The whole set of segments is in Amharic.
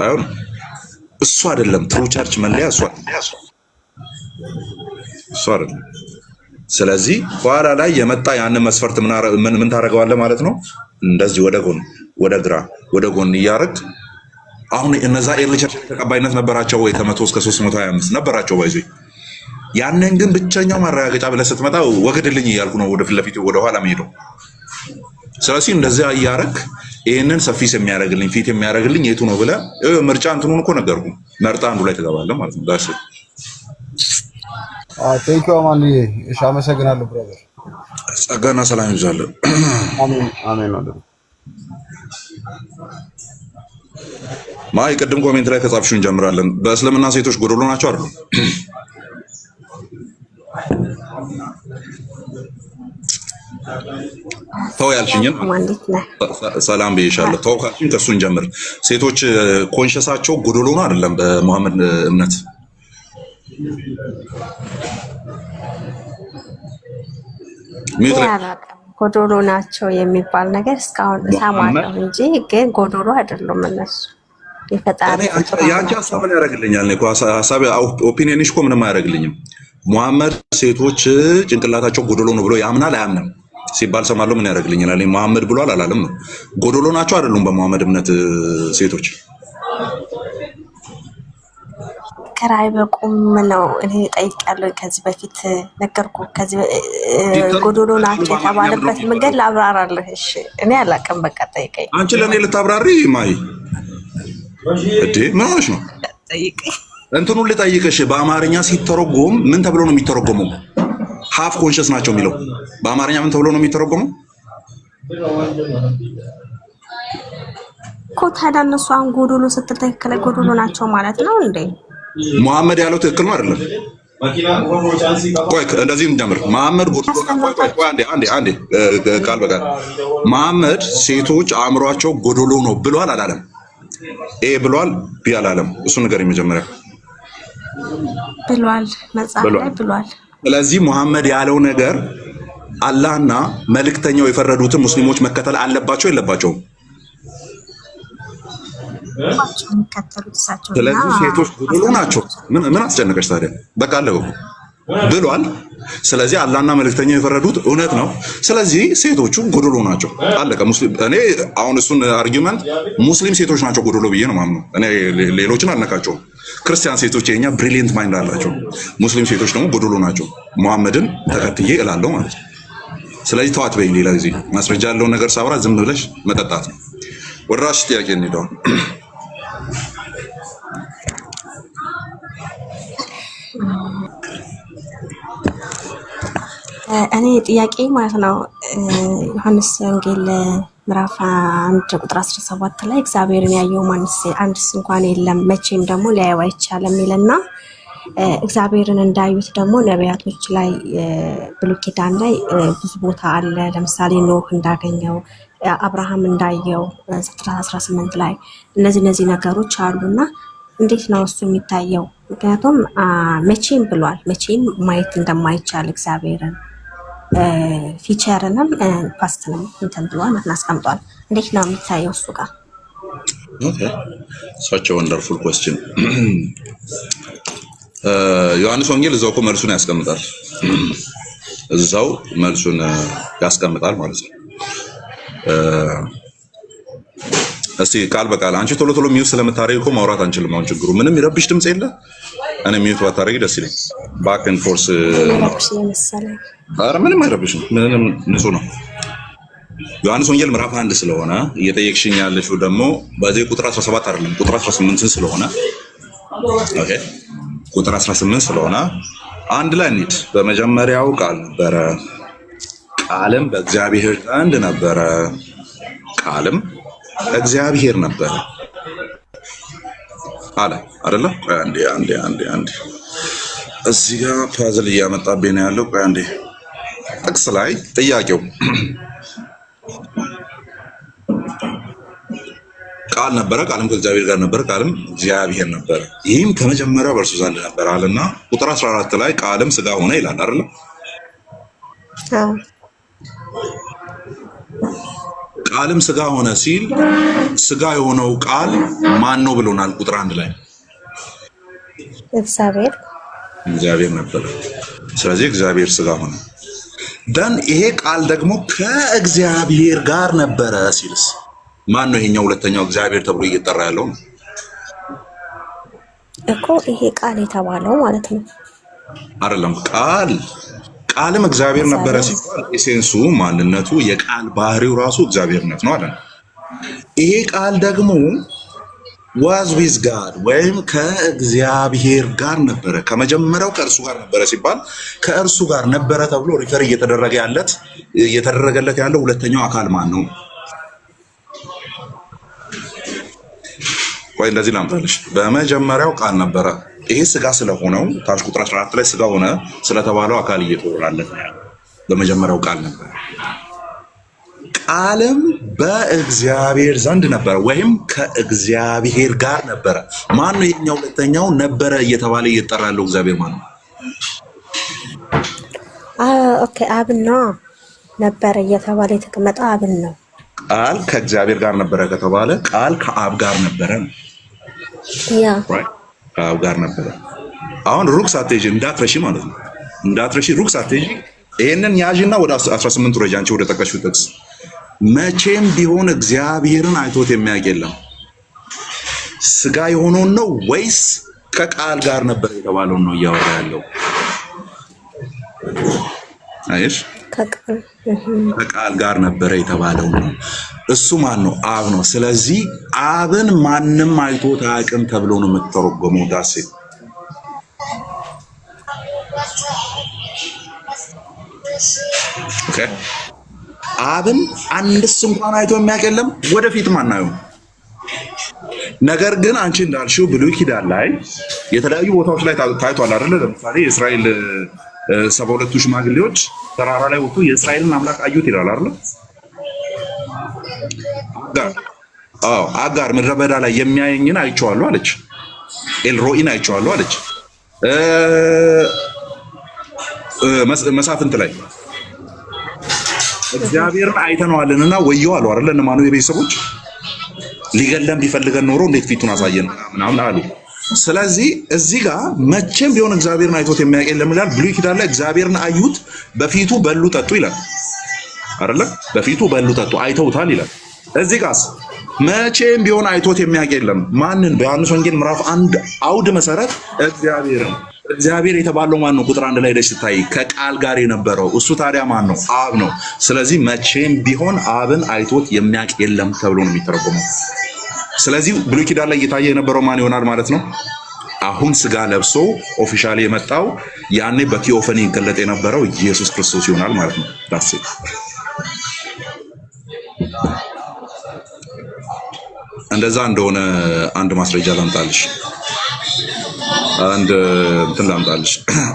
አይሆንም። እሱ አይደለም ትሩ ቸርች መለያ እሱ አይደለም። ስለዚህ ኋላ ላይ የመጣ ያንን መስፈርት ምን ታደርገዋለህ ማለት ነው? እንደዚህ ወደ ጎን ወደ ግራ ወደ ጎን እያደረግ አሁን እነዛ ኤርሊ ቸርች ተቀባይነት ነበራቸው ወይ? ከ100 እስከ 325 ነበራቸው ባይዞ። ያንን ግን ብቸኛው ማረጋገጫ ብለህ ስትመጣ ወግድልኝ እያልኩ ነው ወደ ፊት ለፊት ወደ ኋላ መሄደው። ስለዚህ እንደዚያ እያደረግ ይህንን ሰፊስ የሚያደርግልኝ ፊት የሚያደርግልኝ የቱ ነው ብለህ ምርጫ እንትኑን እኮ ነገርኩ። መርጣ አንዱ ላይ ትገባለህ ማለት ነው። ዳስ ቴንኪው አማን። እሺ አመሰግናለሁ ብራዘር። ጸጋና ሰላም ይብዛልህ። አሜን አሜን። ማይ ቅድም ኮሜንት ላይ ከጻፍሽው እንጀምራለን። በእስልምና ሴቶች ጎዶሎ ናቸው አይደል? ተው ያልሽኝን ሰላም ብዬሻለሁ። ተው ካልሽኝ ከሱ እንጀምር። ሴቶች ኮንሸሳቸው ጎዶሎ ነው አይደለም? በሙሐመድ እምነት ጎዶሎ ናቸው የሚባል ነገር እስካሁን እሰማለሁ እንጂ ግን ጎዶሎ አይደሉም እነሱ። የአንቺ ሀሳብ ምን ያደርግልኛል? እኔ እኮ ሀሳብ ኦፒኒየንሽ እኮ ምንም አያደርግልኝም። ሙሐመድ ሴቶች ጭንቅላታቸው ጎዶሎ ነው ብሎ ያምናል አያምንም ሲባል ሰማለሁ። ምን ያደርግልኛል? እኔ ሙሐመድ ብሏል አላለም ነው። ጎዶሎ ናቸው አይደሉም? በሙሐመድ እምነት ሴቶች ከራይ በቁም ነው። እኔ ጠይቄያለሁ ከዚህ በፊት ነገርኩህ። ከዚህ ጎዶሎ ናቸው የተባለበት መንገድ ላብራራለህ። እሺ እኔ አላውቅም። በቃ ጠይቀኝ። አንቺ ለእኔ ልታብራሪ ማይ እዴ ምን ሆነሽ ነው? ጠይቀኝ። እንትኑን ልጠይቅሽ። በአማርኛ ሲተረጎም ምን ተብሎ ነው የሚተረጎመው? ሃፍ ኮንሽስ ናቸው የሚለው በአማርኛ ምን ተብሎ ነው የሚተረጎመው? እኮ ታዲያ እነሱ አሁን ጎዶሎ ስትል ትክክል ጎዶሎ ናቸው ማለት ነው እንዴ? ሙሐመድ ያለው ትክክል ነው አይደለም? ቆይ እንደዚህ እንጀምር። መሐመድ ጎዶሎ አንዴ ቃል በቃል መሐመድ ሴቶች አእምሯቸው ጎዶሎ ነው ብሏል አላለም? ኤ ብሏል ቢ አላለም? እሱ ነገር የመጀመሪያ ብሏል፣ መጽሐፍ ላይ ብሏል። ስለዚህ ሙሐመድ ያለው ነገር አላህና መልእክተኛው የፈረዱትን ሙስሊሞች መከተል አለባቸው የለባቸውም? ስለዚህ ሴቶች ጎዶሎ ናቸው። ምን አስጨነቀሽ ታዲያ? በቃ አለቀ ብሏል። ስለዚህ አላህና መልእክተኛው የፈረዱት እውነት ነው። ስለዚህ ሴቶቹ ጎዶሎ ናቸው። አለቀ። ሙስሊም እኔ አሁን እሱን አርጊውመንት ሙስሊም ሴቶች ናቸው ጎዶሎ ብዬ ነው ማምነው። እኔ ሌሎችን አልነካቸውም። ክርስቲያን ሴቶች የኛ ብሪሊየንት ማይንድ አላቸው። ሙስሊም ሴቶች ደግሞ ጎዶሎ ናቸው። ሙሐመድን ተከትዬ እላለሁ ማለት ነው። ስለዚህ ተዋት በይኝ። ሌላ ጊዜ ማስረጃ ያለውን ነገር ሳብራ ዝም ብለሽ መጠጣት ነው። ወደ ራስሽ ጥያቄ እንሄዳለን። እኔ ጥያቄ ማለት ነው ዮሐንስ ወንጌል ምዕራፍ 1 ቁጥር 17 ላይ እግዚአብሔርን ያየው ማንስ አንድስ እንኳን የለም መቼም ደግሞ ሊያየው አይቻልም ይልና እግዚአብሔርን እንዳዩት ደግሞ ነቢያቶች ላይ ብሉይ ኪዳን ላይ ብዙ ቦታ አለ። ለምሳሌ ኖህ እንዳገኘው፣ አብርሃም እንዳየው ዘፍጥረት 18 ላይ እነዚህ ነገሮች አሉና እንዴት ነው እሱ የሚታየው? ምክንያቱም መቼም ብሏል። መቼም ማየት እንደማይቻል እግዚአብሔርን ፊቸርንም ፓስትንም እንትን ብሏል አስቀምጧል። እንዴት ነው የሚታየው እሱ ጋር? ኦኬ such a wonderful question. ዮሐንስ ወንጌል እዛው እኮ መልሱን ያስቀምጣል። እዛው መልሱን ያስቀምጣል ማለት ነው። እስቲ ቃል በቃል አንቺ ቶሎ ቶሎ ሚውት ስለምታረጊ እኮ ማውራት አንችልም። አሁን ችግሩ ምንም ይረብሽ ድምጽ የለ። እኔ ሚውት ባታረጊ ደስ ይለኝ። ባክ ኤንድ ፎርስ ኧረ ምንም አይረብሽም። ምንም ንጹህ ነው። ዮሐንስ ወንጌል ምዕራፍ 1 ስለሆነ እየጠየቅሽኝ ያለሽው ደግሞ በዚህ ቁጥር 17 አይደለም ቁጥር 18 ስለሆነ ኦኬ ቁጥር 18 ስለሆነ አንድ ላይ እንሂድ። በመጀመሪያው ቃል ነበረ፣ ቃልም በእግዚአብሔር ዘንድ ነበረ፣ ቃልም እግዚአብሔር ነበረ አለ አይደለ? አንዴ እዚህ ጋር ፓዝል እያመጣብኝ ነው ያለው። አንዴ ጥቅስ ላይ ጥያቄው ቃል ነበረ፣ ቃልም ከእግዚአብሔር ጋር ነበረ፣ ቃልም እግዚአብሔር ነበረ፣ ይህም ከመጀመሪያው በእርሱ ዘንድ ነበር አለና ቁጥር 14 ላይ ቃልም ስጋ ሆነ ይላል አይደለ? ቃልም ስጋ ሆነ ሲል ስጋ የሆነው ቃል ማን ነው ብሎናል? ቁጥር 1 ላይ እግዚአብሔር ነበር። ስለዚህ እግዚአብሔር ስጋ ሆነ። ደን ይሄ ቃል ደግሞ ከእግዚአብሔር ጋር ነበረ ሲልስ ማን ነው? ይሄኛው ሁለተኛው እግዚአብሔር ተብሎ እየተጠራ ያለው ነው እኮ ይሄ ቃል የተባለው ማለት ነው አይደለም? ቃልም እግዚአብሔር ነበረ ሲባል ኤሴንሱ ማንነቱ የቃል ባህሪው ራሱ እግዚአብሔርነት ነው አይደል? ይሄ ቃል ደግሞ was with God ወይም ከእግዚአብሔር ጋር ነበረ። ከመጀመሪያው ከእርሱ ጋር ነበረ ሲባል ከእርሱ ጋር ነበረ ተብሎ ሪፈር እየተደረገለት ያለው ሁለተኛው አካል ማን ነው? ወይ እንደዚህ ላምጣልሽ። በመጀመሪያው ቃል ነበረ። ይሄ ስጋ ስለሆነው ታች ቁጥር 14 ላይ ስጋ ሆነ ስለተባለው አካል እየተወራለት ነው ያለው። በመጀመሪያው ቃል ነበረ፣ ቃልም በእግዚአብሔር ዘንድ ነበረ ወይም ከእግዚአብሔር ጋር ነበረ። ማን ነው የኛው ሁለተኛው ነበረ እየተባለ እየተጠራ ያለው እግዚአብሔር ማን ነው? ኦኬ አብን ነው። ነበረ እየተባለ የተቀመጠው አብን ነው። ቃል ከእግዚአብሔር ጋር ነበረ ከተባለ ቃል ከአብ ጋር ነበረ ነው። ያ ከአብ ጋር ነበረ። አሁን ሩቅ ሳትሄጂ እንዳትረሺ ማለት ነው። እንዳትረሺ ሩቅ ሳትሄጂ ይሄንን ያዥና ወደ 18 ረጃ አንቺ ወደ ጠቀሽው ጥቅስ መቼም ቢሆን እግዚአብሔርን አይቶት የሚያውቅ የለም። ስጋ የሆነውን ነው ወይስ ከቃል ጋር ነበር የተባለውን ነው እያወራ ያለው? አይሽ ከቃል ጋር ነበረ የተባለው ነው። እሱ ማን ነው? አብ ነው። ስለዚህ አብን ማንም አይቶት አያውቅም ተብሎ ነው የምትተረጎመው። ዳሴ ኦኬ። አብን አንድስ እንኳን አይቶ የሚያውቅ የለም፣ ወደፊትም አናየውም። ነገር ግን አንቺ እንዳልሽው ብሉይ ኪዳን ላይ የተለያዩ ቦታዎች ላይ ታይቷል አይደለ? ለምሳሌ የእስራኤል 72ቱ ሽማግሌዎች ተራራ ላይ ወጥቶ የእስራኤልን አምላክ አዩት ይላል አይደል? አጋር ምድረ በዳ ላይ የሚያየኝን አይቼዋለሁ አለች። ኤልሮኢን አይቼዋለሁ አለች። መሳፍንት ላይ እግዚአብሔርን አይተነዋልንና ወየው አሉ አይደል? እነ ማኑኤል ቤተሰቦች ሊገለም ቢፈልገን ኖሮ እንዴት ፊቱን አሳየን ምናምን አሉ። ስለዚህ እዚህ ጋር መቼም ቢሆን እግዚአብሔርን አይቶት የሚያውቅ የለም ይላል። ብሉይ ኪዳን ላይ እግዚአብሔርን አዩት፣ በፊቱ በሉ ጠጡ ይላል አይደለ? በፊቱ በሉ ጠጡ አይተውታል ይላል። እዚህ ጋርስ መቼም ቢሆን አይቶት የሚያውቅ የለም። ማንን? በዮሐንስ ወንጌል ምዕራፍ 1 አውድ መሰረት እግዚአብሔርን። እግዚአብሔር የተባለው ማን ነው? ቁጥር 1 ላይ ደስ ስታይ ከቃል ጋር የነበረው እሱ ታዲያ ማን ነው? አብ ነው። ስለዚህ መቼም ቢሆን አብን አይቶት የሚያውቅ የለም ተብሎ ነው የሚተረጎመው። ስለዚህ ብሉይ ኪዳን ላይ እየታየ የነበረው ማን ይሆናል ማለት ነው? አሁን ስጋ ለብሶ ኦፊሻሊ የመጣው ያኔ በቲዮፈኒ ይገለጥ የነበረው ኢየሱስ ክርስቶስ ይሆናል ማለት ነው። ዳስ እንደዛ እንደሆነ አንድ ማስረጃ ላምጣልሽ። አንድ እንትን ላምጣልሽ።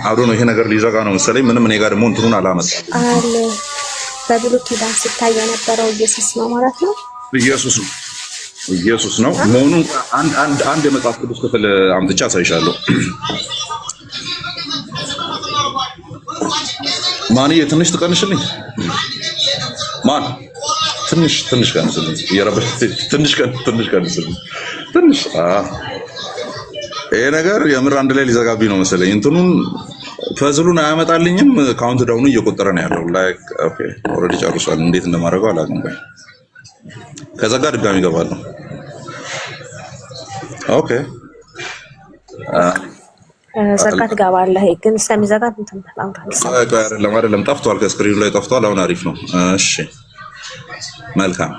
አብሮ ነው ይሄ ነገር ሊዘጋ ነው መሰለኝ። ምንም እኔ ጋር ደግሞ እንትኑን አላመጣም አለ። በብሉይ ኪዳን ሲታይ የነበረው ኢየሱስ ነው ማለት ነው። ኢየሱስ ነው መሆኑን አንድ የመጽሐፍ ቅዱስ ክፍል አምጥቼ አሳይሻለሁ። ማንዬ ትንሽ ትቀንሽልኝ። ማን ትንሽ ቀንስልኝ። እየረበሽ ትንሽ ቀንስልኝ። ትንሽ ይሄ ነገር የምር አንድ ላይ ሊዘጋብኝ ነው መሰለኝ። እንትኑን ፐዝሉን አያመጣልኝም። ካውንት ዳውኑ እየቆጠረ ነው ያለው። ላይክ ኦኬ ኦልሬዲ ጨርሷል። እንዴት እንደማደርገው አላውቅም። ከዛ ጋር ድጋሚ እገባለሁ። ኦኬ ዘጋ ትገባለህ፣ ግን እስከሚዘጋ እንትን አይደለም። ጠፍቷል፣ ከስክሪኑ ላይ ጠፍቷል። አሁን አሪፍ ነው። እሺ መልካም።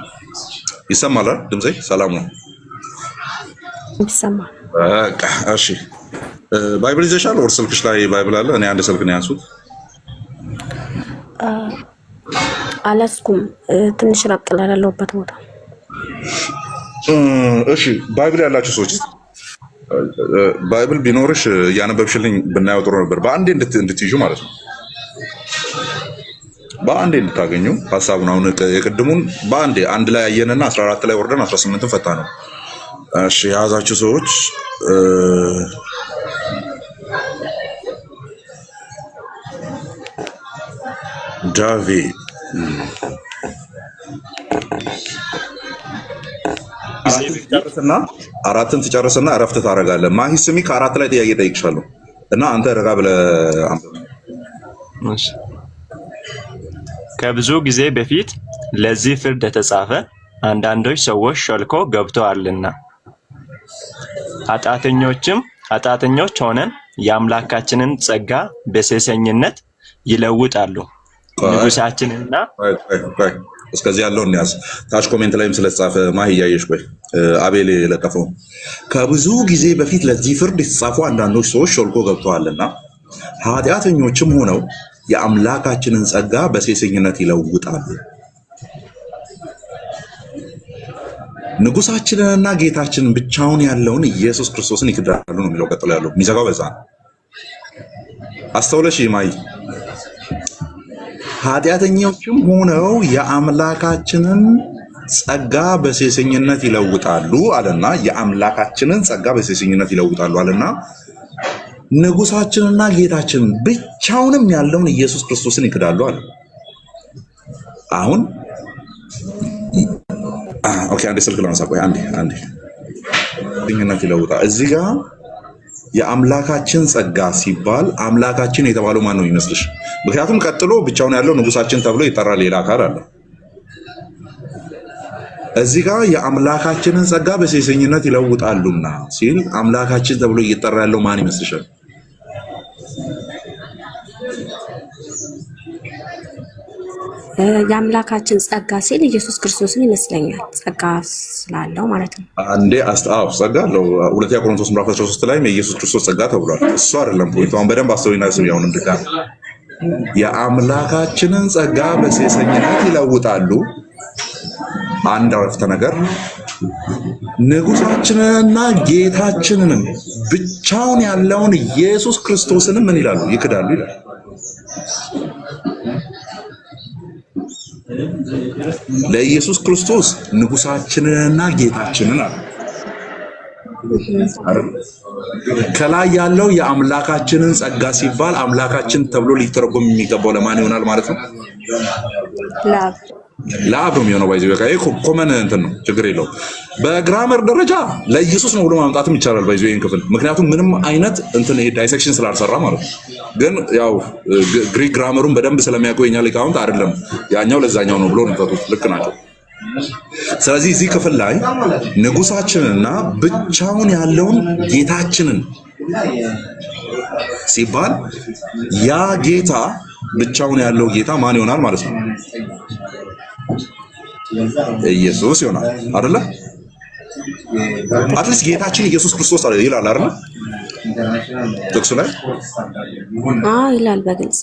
ይሰማል ድምጼ? ሰላም ነው? ይሰማል። በቃ እሺ። ባይብል ይዘሻል ወር ስልክሽ ላይ ባይብል አለ? እኔ አንድ ስልክ ነው ያንሱት። አላስኩም፣ ትንሽ ራቅ ላለሁበት ቦታ። እሺ ባይብል ያላችሁ ሰዎች ባይብል ቢኖርሽ እያነበብሽልኝ ብናየው ጥሩ ነበር። በአንዴ እንድትይዙ ማለት ነው። በአንዴ እንድታገኙ ሐሳቡን። አሁን የቅድሙን በአንዴ አንድ ላይ አየንና 14 ላይ ወርደን 18 ፈታ ነው። እሺ የያዛችሁ ሰዎች ዳቪድ አራትን ትጨርስና እረፍት ታደርጋለህ። ማሂ ስሚ ከአራት ላይ ጥያቄ ጠይቅሻለሁ እና አንተ ረጋ ብለህ አንብብ። እሺ። ከብዙ ጊዜ በፊት ለዚህ ፍርድ የተጻፈ አንዳንዶች ሰዎች ሾልኮ ገብተዋልና ኃጢአተኞች ሆነን የአምላካችንን ጸጋ በሴሰኝነት ይለውጣሉ። ንጉሳችንና እስከዚህ ያለውን ያዝ። ታች ኮሜንት ላይም ስለተጻፈ ማሂ እያየሽ ቆይ። አቤል የለጠፈው ከብዙ ጊዜ በፊት ለዚህ ፍርድ የተጻፉ አንዳንዶች ሰዎች ሾልኮ ገብተዋልና ኃጢአተኞችም ሆነው የአምላካችንን ጸጋ በሴሰኝነት ይለውጣሉ። ንጉሳችንንና ጌታችንን ብቻውን ያለውን ኢየሱስ ክርስቶስን ይክዳሉ ነው የሚለው። ቀጥሎ ያለው የሚዘጋው በዛ ነው። አስተውለሽ ማይ ኃጢአተኞችም ሆነው የአምላካችንን ጸጋ በሴሰኝነት ይለውጣሉ አለና የአምላካችንን ጸጋ በሴሰኝነት ይለውጣሉ አለና ንጉሳችንና ጌታችንን ብቻውንም ያለውን ኢየሱስ ክርስቶስን ይክዳሉ አለ። አሁን ኦኬ፣ አንዴ ስልክ ላንሳ። ቆይ አንዴ ሴሰኝነት ይለውጣል። እዚህ ጋር የአምላካችን ጸጋ ሲባል አምላካችን የተባለው ማን ነው ይመስልሽ? ምክንያቱም ቀጥሎ ብቻውን ያለው ንጉሳችን ተብሎ ይጠራል። ሌላ አካል አለ። እዚህ ጋር የአምላካችንን ጸጋ በሴሰኝነት ይለውጣሉና ሲል አምላካችን ተብሎ እየጠራ ያለው ማን ይመስልሻል? የአምላካችን ጸጋ ሲል ኢየሱስ ክርስቶስን ይመስለኛል። ጸጋ ስላለው ማለት ነው። አንዴ ጸጋ አለው። ሁለተኛ ቆሮንቶስ ምዕራፍ 13 ላይ የኢየሱስ ክርስቶስ ጸጋ ተብሏል። እሱ አይደለም ፖይንቱ። አሁን በደንብ አስተውይና ስም ያውን እንድጋር የአምላካችንን ጸጋ በሴሰኝነት ይለውጣሉ። አንድ አረፍተ ነገር ንጉሳችንንና ጌታችንንም ብቻውን ያለውን ኢየሱስ ክርስቶስንም ምን ይላሉ? ይክዳሉ ይላል። ለኢየሱስ ክርስቶስ ንጉሳችንንና ጌታችንን አለ። ከላይ ያለው የአምላካችንን ጸጋ ሲባል አምላካችን ተብሎ ሊተረጎም የሚገባው ለማን ይሆናል ማለት ነው? ለአብ ነው የሚሆነው። ባይዘው በቃ ይሄ ኮመን እንትን ነው፣ ችግር የለውም። በግራመር ደረጃ ለኢየሱስ ነው ብሎ ማምጣትም ይቻላል። ባይዘው ይሄን ክፍል ምክንያቱም ምንም አይነት እንትን ይሄ ዳይሴክሽን ስላልሰራ ማለት ነው። ግን ያው ግሪክ ግራመሩን በደንብ ስለሚያውቁ የኛ ሊቃውንት አይደለም ያኛው ለዛኛው ነው ብሎ ነው። ልክ ናቸው። ስለዚህ እዚህ ክፍል ላይ ንጉሳችንና ብቻውን ያለውን ጌታችንን ሲባል ያ ጌታ ብቻውን ያለው ጌታ ማን ይሆናል ማለት ነው? ኢየሱስ ይሆናል አይደለ? አትሊስት ጌታችን ኢየሱስ ክርስቶስ ይላል አይደለ? ጥቅሱ ላይ ይላል በግልጽ።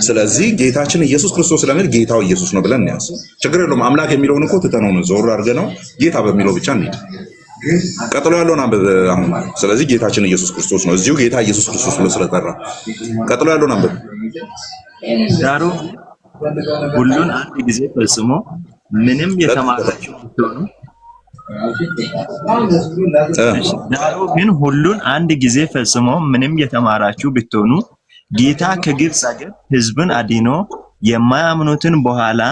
ስለዚህ ጌታችን ኢየሱስ ክርስቶስ ስለሚል ጌታው ኢየሱስ ነው ብለን እንያዝ። ችግር የለውም። አምላክ የሚለውን እኮ ትተነው ነው ዞር አድርገነው ጌታ በሚለው ብቻ እንሂድ። ቀጥሎ ያለውን አንብብ አሁን። ስለዚህ ጌታችን ኢየሱስ ክርስቶስ ነው፣ እዚሁ ጌታ ኢየሱስ ክርስቶስ ብሎ ስለጠራ ቀጥሎ ያለውን አንብብ። ዳሩ ሁሉን አንድ ጊዜ ፈጽሞ ምንም የተማራችሁ ብትሆኑ ዳሩ ግን ሁሉን አንድ ጊዜ ፈጽሞ ምንም የተማራችሁ ብትሆኑ ጌታ ከግብፅ ሀገር ሕዝብን አድኖ የማያምኑትን በኋላ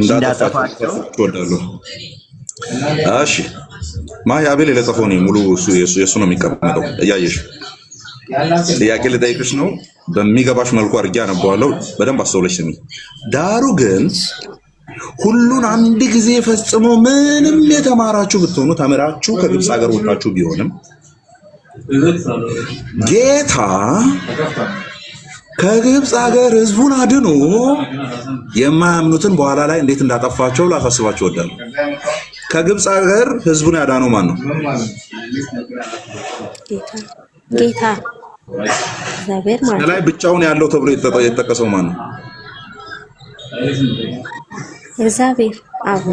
እንዳጠፋቸው ወዳለሁ። እሺ ማሂ አቤል የለጠፈው ነው ሙሉ የሱ ነው የሚቀመጠው። እያየሽ ጥያቄ ልጠይቅሽ ነው፣ በሚገባሽ መልኩ አድርጌ አነበዋለሁ። በደንብ አስተውለሽ ስሚ። ዳሩ ግን ሁሉን አንድ ጊዜ ፈጽሞ ምንም የተማራችሁ ብትሆኑ ተምራችሁ ከግብፅ ሀገር ወጣችሁ ቢሆንም ጌታ ከግብፅ ሀገር ሕዝቡን አድኖ የማያምኑትን በኋላ ላይ እንዴት እንዳጠፋቸው ላሳስባችሁ እወዳለሁ። ከግብፅ ሀገር ሕዝቡን ያዳነው ማን ነው? ጌታ እግዚአብሔር ማለት ነው። ላይ ብቻውን ያለው ተብሎ የተጠቀሰው ማን ነው? እግዚአብሔር አብ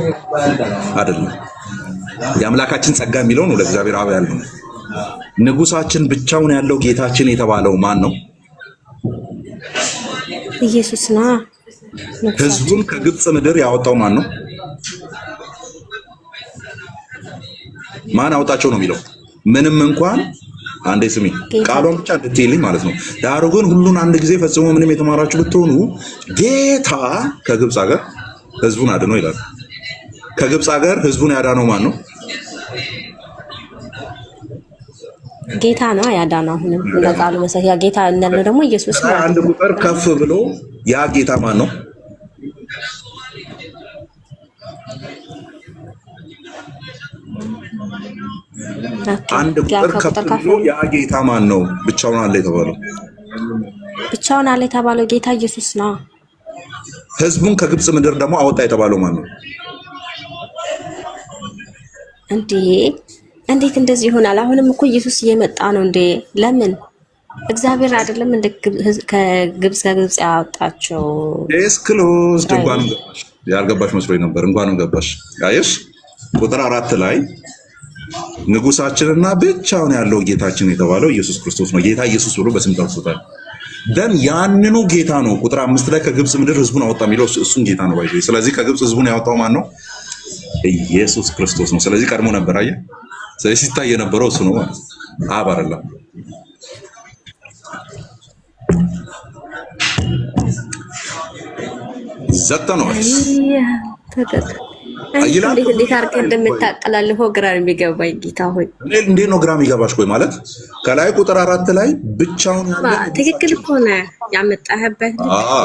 አይደለም። የአምላካችን ጸጋ የሚለው ነው ለእግዚአብሔር አብ ያለው። ንጉሳችን ብቻውን ያለው ጌታችን የተባለው ማን ነው? ኢየሱስ ነው። ሕዝቡን ከግብፅ ምድር ያወጣው ማን ነው? ማን አወጣቸው ነው የሚለው። ምንም እንኳን አንዴ ስሚ ቃሉን ብቻ እንድትይልኝ ማለት ነው። ዳሩ ግን ሁሉን አንድ ጊዜ ፈጽሞ ምንም የተማራችሁ ብትሆኑ ጌታ ከግብፅ ሀገር ህዝቡን አድኖ ይላል። ከግብፅ ሀገር ህዝቡን ያዳነው ማን ነው? ጌታ ነው ያዳነው። አሁንም ለቃሉ መሰረት ያ ጌታ እንደነ ደግሞ ኢየሱስ ነው። አንድ ቁጥር ከፍ ብሎ ያ ጌታ ማን ነው? አንድ ቁጥር ከፍ ብሎ ያ ጌታ ማን ነው? ብቻውን አለ የተባለው ብቻውን አለ የተባለው ጌታ ኢየሱስ ነው። ህዝቡን ከግብፅ ምድር ደግሞ አወጣ የተባለው ማን ነው? እንዴት እንደዚህ ይሆናል? አሁንም እኮ ኢየሱስ እየመጣ ነው እንዴ? ለምን እግዚአብሔር አይደለም እንደ ከግብፅ ያወጣቸው? ኤስክሎዝ እንኳን ገባሽ። ያልገባሽ መስሎኝ ነበር። እንኳንም ገባሽ። አየሽ ቁጥር 4 ላይ ንጉሳችንና ብቻውን ያለው ጌታችን የተባለው ኢየሱስ ክርስቶስ ነው። ጌታ ኢየሱስ ብሎ በስም ጠርቶታል። ደን ያንኑ ጌታ ነው ቁጥር 5 ላይ ከግብፅ ምድር ህዝቡን አወጣ የሚለው እሱን ጌታ ነው ባይዘ። ስለዚህ ከግብፅ ህዝቡን ያወጣው ማን ነው? ኢየሱስ ክርስቶስ ነው። ስለዚህ ቀድሞ ነበር። አየህ፣ ስለዚህ ሲታይ የነበረው እሱ ነው ማለት አብ አይደለም። ዘጠነዋል እንዴት አድርገህ እንደምታቀላልፈው ግራ የሚገባኝ ጌታ ሆይ። እንዴት ነው ግራ የሚገባሽ? ቆይ ማለት ከላይ ቁጥር 4 ላይ ብቻውን ያለ ትክክል እኮ ነው ያመጣህበት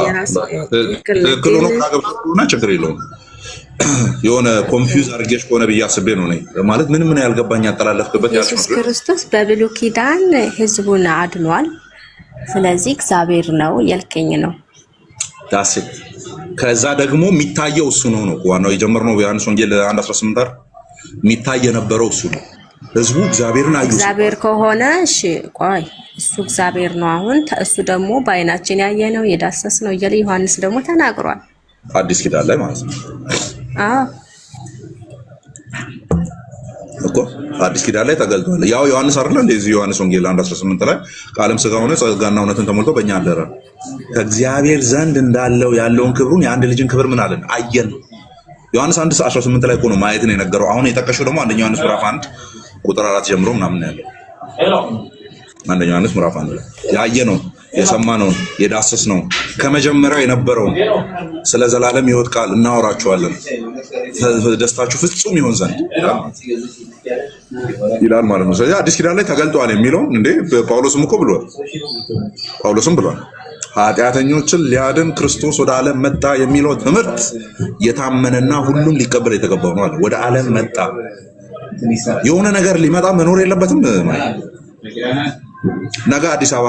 የራስህ ትክክል ሆኖ ካገባና ችግር የለውም። የሆነ ኮንፊውዝ አድርጌሽ ከሆነ ብዬ አስቤ ነው ማለት ምን ያልገባኝ ያጠላለፍክበት ያልኩት ኢየሱስ ክርስቶስ በብሉይ ኪዳን ህዝቡን አድኗል። ስለዚህ እግዚአብሔር ነው ያልከኝ ነው። ዳሴ ከዛ ደግሞ የሚታየው እሱ ነው ዋናው የጀመርነው ዮሐንስ ወንጌል 1:18 አይደል? የሚታይ የነበረው እሱ ነው። ህዝቡ እግዚአብሔርን አዩ። እግዚአብሔር ከሆነ እሺ ቆይ እሱ እግዚአብሔር ነው። አሁን እሱ ደግሞ በአይናችን ያየነው የዳሰስነው እያለ ዮሐንስ ደግሞ ተናግሯል። አዲስ ኪዳን ላይ ማለት ነው። እኮ አዲስ ኪዳን ላይ ተገልጧል። ያው ዮሐንስ አይደል እንደዚህ ዮሐንስ ወንጌል 1:18 ላይ ቃልም ሥጋ ሆነ ጸጋና እውነትን ተሞልቶ በእኛ አደረ ከእግዚአብሔር ዘንድ እንዳለው ያለውን ክብሩን የአንድ ልጅን ክብር ምን አለን አየን። ዮሐንስ 1:18 ላይ እኮ ነው ማየት ነው የነገረው። አሁን የጠቀሽው ደግሞ አንደኛ ዮሐንስ ምዕራፍ 1 ቁጥር 4 ጀምሮ ምናምን ያለው አንደኛ ዮሐንስ ምዕራፍ 1 ላይ ያየነው የሰማነውን የዳሰስነውን ከመጀመሪያው የነበረውን ስለ ዘላለም ሕይወት ቃል እናወራችኋለን ደስታችሁ ፍጹም ይሆን ዘንድ ይላል ማለት ነው። ስለዚህ አዲስ ኪዳን ላይ ተገልጧል የሚለው እንዴ ጳውሎስም እኮ ብሏል። ጳውሎስም ብሏል ኃጢአተኞችን ሊያድን ክርስቶስ ወደ ዓለም መጣ የሚለው ትምህርት የታመነና ሁሉም ሊቀበል የተገባው ነው አለ። ወደ ዓለም መጣ የሆነ ነገር ሊመጣ መኖር የለበትም። ነገ አዲስ አበባ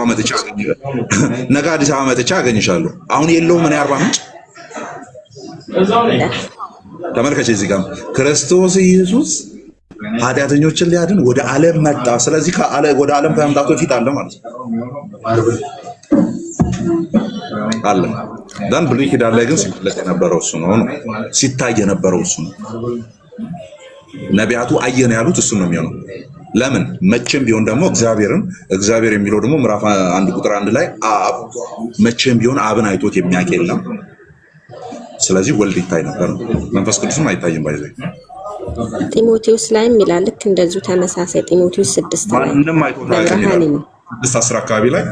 መጥቻ አገኝሻለሁ። አሁን የለውም ምን 40 ምንጭ ተመልከች። እዚህ ጋር ክርስቶስ ኢየሱስ ኃጢአተኞችን ሊያድን ወደ ዓለም መጣ። ስለዚህ ወደ ዓለም ከመምጣቱ በፊት አለ ማለት ነው አለ። ዳን ብሉይ ኪዳን ላይ ግን ሲገለጥ የነበረው እሱ ነው ሲታይ የነበረው እሱ ነው። ነቢያቱ አየን ያሉት እሱ ነው የሚሆነው። ለምን መቼም ቢሆን ደግሞ እግዚአብሔር የሚለው ደግሞ ምዕራፍ 1 ቁጥር 1 ላይ አብ መቼም ቢሆን አብን አይቶት የሚያውቅ የለም። ስለዚህ ወልድ ይታይ ነበር፣ መንፈስ ቅዱስም አይታይም። ባይዘ ጢሞቴዎስ ላይም ይላል ልክ እንደዚሁ ተመሳሳይ ጢሞቴዎስ 6 ላይ ማንም አይቶት አያውቅም። 6:10 አካባቢ ላይ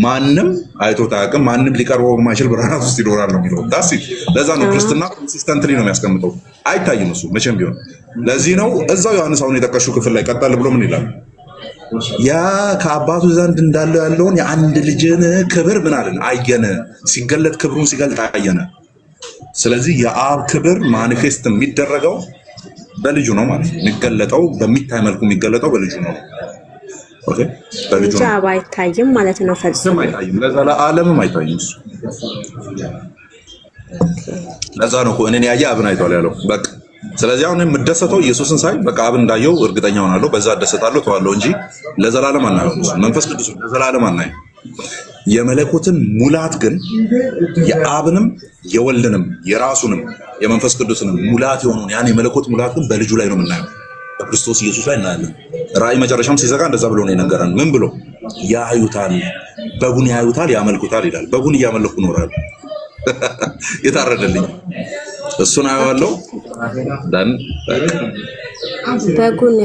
ማንም አይቶት አያውቅም፣ ማንም ሊቀርበው የማይችል ብርሃናት ውስጥ ይኖራል ነው የሚለው። ለዛ ነው ክርስትና ኮንሲስተንትሊ ነው የሚያስቀምጠው። አይታይም እሱ መቼም ቢሆን። ለዚህ ነው እዛው ዮሐንስ አሁን የጠቀሽው ክፍል ላይ ቀጠል ብሎ ምን ይላል? ያ ከአባቱ ዘንድ እንዳለው ያለውን የአንድ ልጅን ክብር ምን አለን አየነ። ሲገለጥ ክብሩን ሲገልጥ አየነ። ስለዚህ የአብ ክብር ማኒፌስት የሚደረገው በልጁ ነው ማለት ነው። የሚገለጠው በሚታይ መልኩ የሚገለጠው በልጁ ነው። ኦኬ በልጁ ነው። አብ አይታይም ማለት ነው። ፈጽሞ አይታይም፣ ለዘላለምም አይታይም እሱ። ለዛ ነው እኮ እኔን ያየ አብን አይቷል ያለው። በቃ ስለዚህ አሁን የምደሰተው ኢየሱስን ሳይ በቃ አብ እንዳየው እርግጠኛ ሆናለሁ። በዛ እደሰታለሁ ተዋለሁ እንጂ ለዘላለም አናየው። መንፈስ ቅዱስ ለዘላለም አናየው። የመለኮትን ሙላት ግን የአብንም የወልድንም የራሱንም የመንፈስ ቅዱስንም ሙላት የሆነውን ያን የመለኮት ሙላት ግን በልጁ ላይ ነው የምናየው፣ በክርስቶስ ኢየሱስ ላይ እናያለን። ራእይ መጨረሻም ሲዘጋ እንደዛ ብሎ ነው የነገረን። ምን ብሎ ያዩታል፣ በጉን ያዩታል፣ ያመልኩታል ይላል። በጉን እያመለኩ ኖራል። የታረደልኝ እሱን አየዋለሁ። በጉን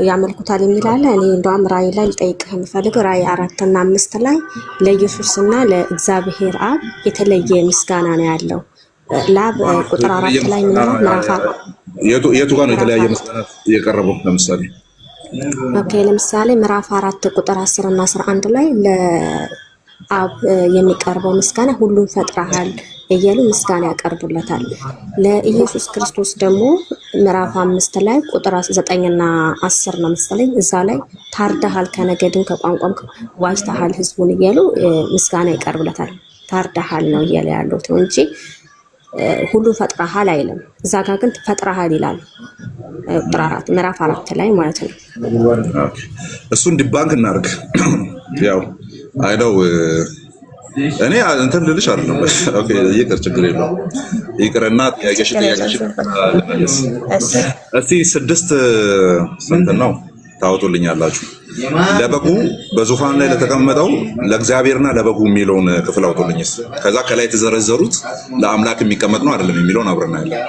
ያመልኩታል የሚላለ እኔ እንደውም ራእይ ላይ ልጠይቅህ የምፈልገው ራእይ 4 እና 5 ላይ ለኢየሱስና ለእግዚአብሔር አብ የተለየ ምስጋና ነው ያለው። ላብ ቁጥር 4 ላይ ምን ይላል? ምዕራፍ የቱ ጋር ነው የተለያየ ምስጋና የቀረበው? ለምሳሌ ኦኬ፣ ለምሳሌ ምዕራፍ 4 ቁጥር 10 እና 11 ላይ ለአብ የሚቀርበው ምስጋና ሁሉን ፈጥረሃል እያሉ ምስጋና ያቀርቡለታል። ለኢየሱስ ክርስቶስ ደግሞ ምዕራፍ 5 ላይ ቁጥር 9 እና 10 ነው መሰለኝ፣ እዛ ላይ ታርደሃል፣ ከነገድም ከቋንቋም ዋጅተሃል ህዝቡን እያሉ ምስጋና ይቀርብለታል። ታርደሃል ነው እያለ ያለው እንጂ ሁሉን ፈጥረሃል አይልም። እዛ ጋር ግን ፈጥረሃል ይላል ቁጥር 4 ምዕራፍ 4 ላይ ማለት ነው። እሱን ዲባንክ እናድርግ። ያው አይ ነው እኔ እንትን ልልሽ አይደለም። ኦኬ ይቅር፣ ችግር የለውም ይቅርና ጥያቄሽ ልመልስ። እስቲ 6 ስንት ነው ታወጡልኛላችሁ? ለበጉ በዙፋን ላይ ለተቀመጠው ለእግዚአብሔርና ለበጉ የሚለውን ክፍል አውጡልኝስ። ከዛ ከላይ የተዘረዘሩት ለአምላክ የሚቀመጥ ነው አይደለም የሚለውን አብረን እናያለን።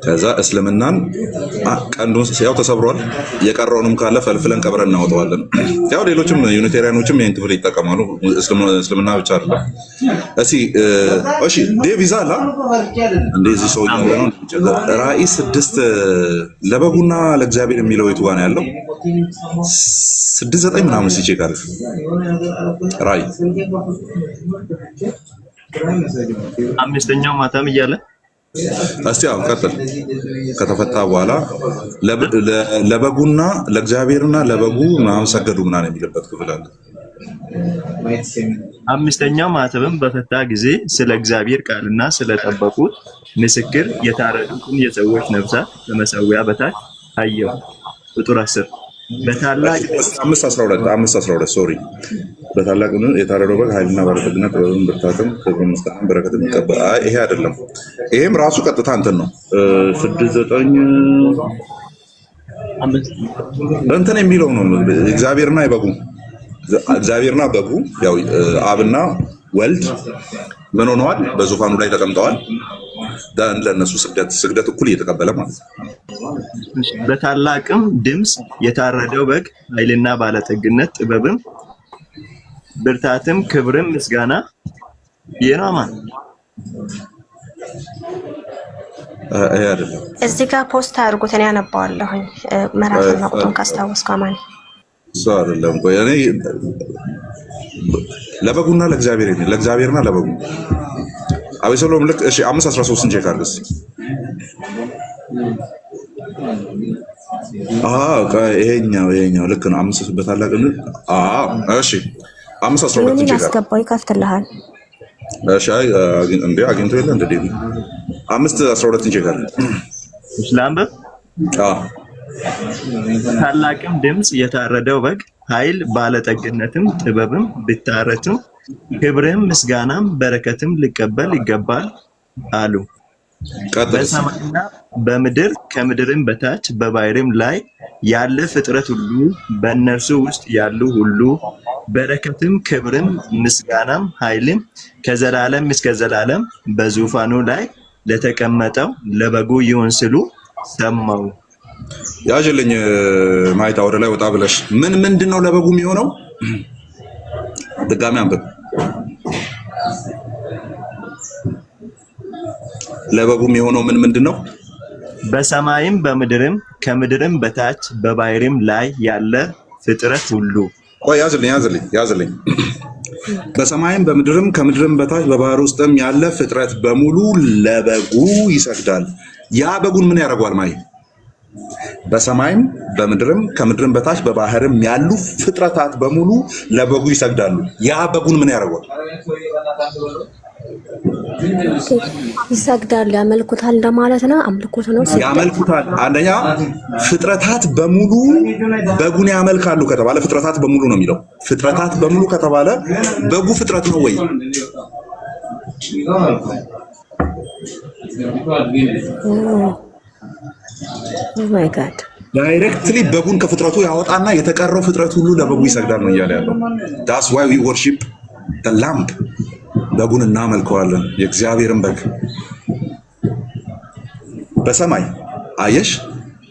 ከዛ እስልምናን ቀንዱን ያው ተሰብሯል፣ የቀረውንም ካለ ፈልፍለን ቀብረን እናወጣዋለን። ያው ሌሎችም ዩኒቴሪያኖችም ይሄን ክፍል ይጠቀማሉ፣ እስልምና ብቻ አይደለም። እሺ ዴቭ ይዛላ እንደዚህ ሰው ነው። ራእይ 6 ለበጉና ለእግዚአብሔር የሚለው የቱ ጋር ነው ያለው? 6:9 ምናምን ሲቼክ አሪፍ ራእይ አምስተኛው ማታም እያለ እስቲ አሁን ቀጥል። ከተፈታ በኋላ ለበጉና ለእግዚአብሔርና ለበጉ ምናምን ሰገዱ ምናምን የሚልበት ክፍል አለ። አምስተኛው ማተብም በፈታ ጊዜ ስለ እግዚአብሔር ቃልና ስለጠበቁት ምስክር የታረዱትን የሰዎች ነፍሳት ከመሠዊያ በታች አየሁ። ቁጥር 10 በታላቅ 5:12 ሶሪ በታላቅ የታረደው በግ ኃይልና ባለጠግነት ጥበብን ብርታትም ክብርን ምስጋናን በረከትን ይቀበላል። ይሄ አይደለም፣ ይሄም ራሱ ቀጥታ እንትን ነው። 6:9 እንትን የሚለው ነው እግዚአብሔርና የበጉ እግዚአብሔርና በጉ ያው አብና ወልድ ምን ሆነዋል? በዙፋኑ ላይ ተቀምጠዋል። ለእነሱ ስግደት እኩል እየተቀበለ ማለት ነው። በታላቅም ድምፅ የታረደው በግ ኃይልና ባለጠግነት ጥበብም ብርታትም ክብርም ምስጋና የናማን ይሄ አይደለም። እዚህ ጋር ፖስት አድርጉት፣ እኔ አነባዋለሁኝ ምዕራፍና ቁጥሩን ካስታወስኩ አማን እሱ አይደለም። ቆይ እኔ ለበጉና ለእግዚአብሔርና ለበጉ አቤሰሎም ልክ እሺ 5:13 ቼክ አድርግ እስኪ። ይሄኛው ልክ ነው። 5 በታላቅ እሺ 5:12 ቼክ አድርግ። አስገባው ይከፍትልሃል። እሺ እንዴ አግኝቶ የለ እንደ ዴቪ 5:12 ቼክ አድርግ። እስላም ታላቅም ድምፅ የታረደው በግ ኃይል ባለጠግነትም ጥበብም ብታረትም ክብርም ምስጋናም በረከትም ሊቀበል ይገባል አሉ። በሰማይና በምድር ከምድርም በታች በባህርም ላይ ያለ ፍጥረት ሁሉ በእነርሱ ውስጥ ያሉ ሁሉ በረከትም ክብርም ምስጋናም ኃይልም ከዘላለም እስከ ዘላለም በዙፋኑ ላይ ለተቀመጠው ለበጉ ይሁን ሲሉ ሰማሁ። ያጅልኝ ማይታ ወደ ላይ ወጣ ብለሽ ምንድን ነው ለበጉ የሚሆነው? ድጋሚ አንብብ። ለበጉ የሚሆነው ምንድን ነው? በሰማይም በምድርም ከምድርም በታች በባህርም ላይ ያለ ፍጥረት ሁሉ። ቆይ ያዝልኝ። በሰማይም በምድርም ከምድርም በታች በባህር ውስጥም ያለ ፍጥረት በሙሉ ለበጉ ይሰግዳል። ያ በጉን ምን ያደርገዋል? ማይ በሰማይም በምድርም ከምድርም በታች በባህርም ያሉ ፍጥረታት በሙሉ ለበጉ ይሰግዳሉ። ያ በጉን ምን ያደርገዋል? ይሰግዳሉ፣ ያመልኩታል እንደማለት ነው። አምልኮት ነው፣ ያመልኩታል። አንደኛ ፍጥረታት በሙሉ በጉን ያመልካሉ ከተባለ ፍጥረታት በሙሉ ነው የሚለው። ፍጥረታት በሙሉ ከተባለ በጉ ፍጥረት ነው ወይ? ኦ ማይ ጋድ ዳይሬክትሊ በጉን ከፍጥረቱ ያወጣና የተቀረው ፍጥረት ሁሉ ለበጉ ይሰግዳል ነው እያለ ያለው። ዳትስ ዋይ ዊ ወርሺፕ ዘ ላምብ። በጉን እናመልከዋለን፣ የእግዚአብሔርን በግ። በሰማይ አየሽ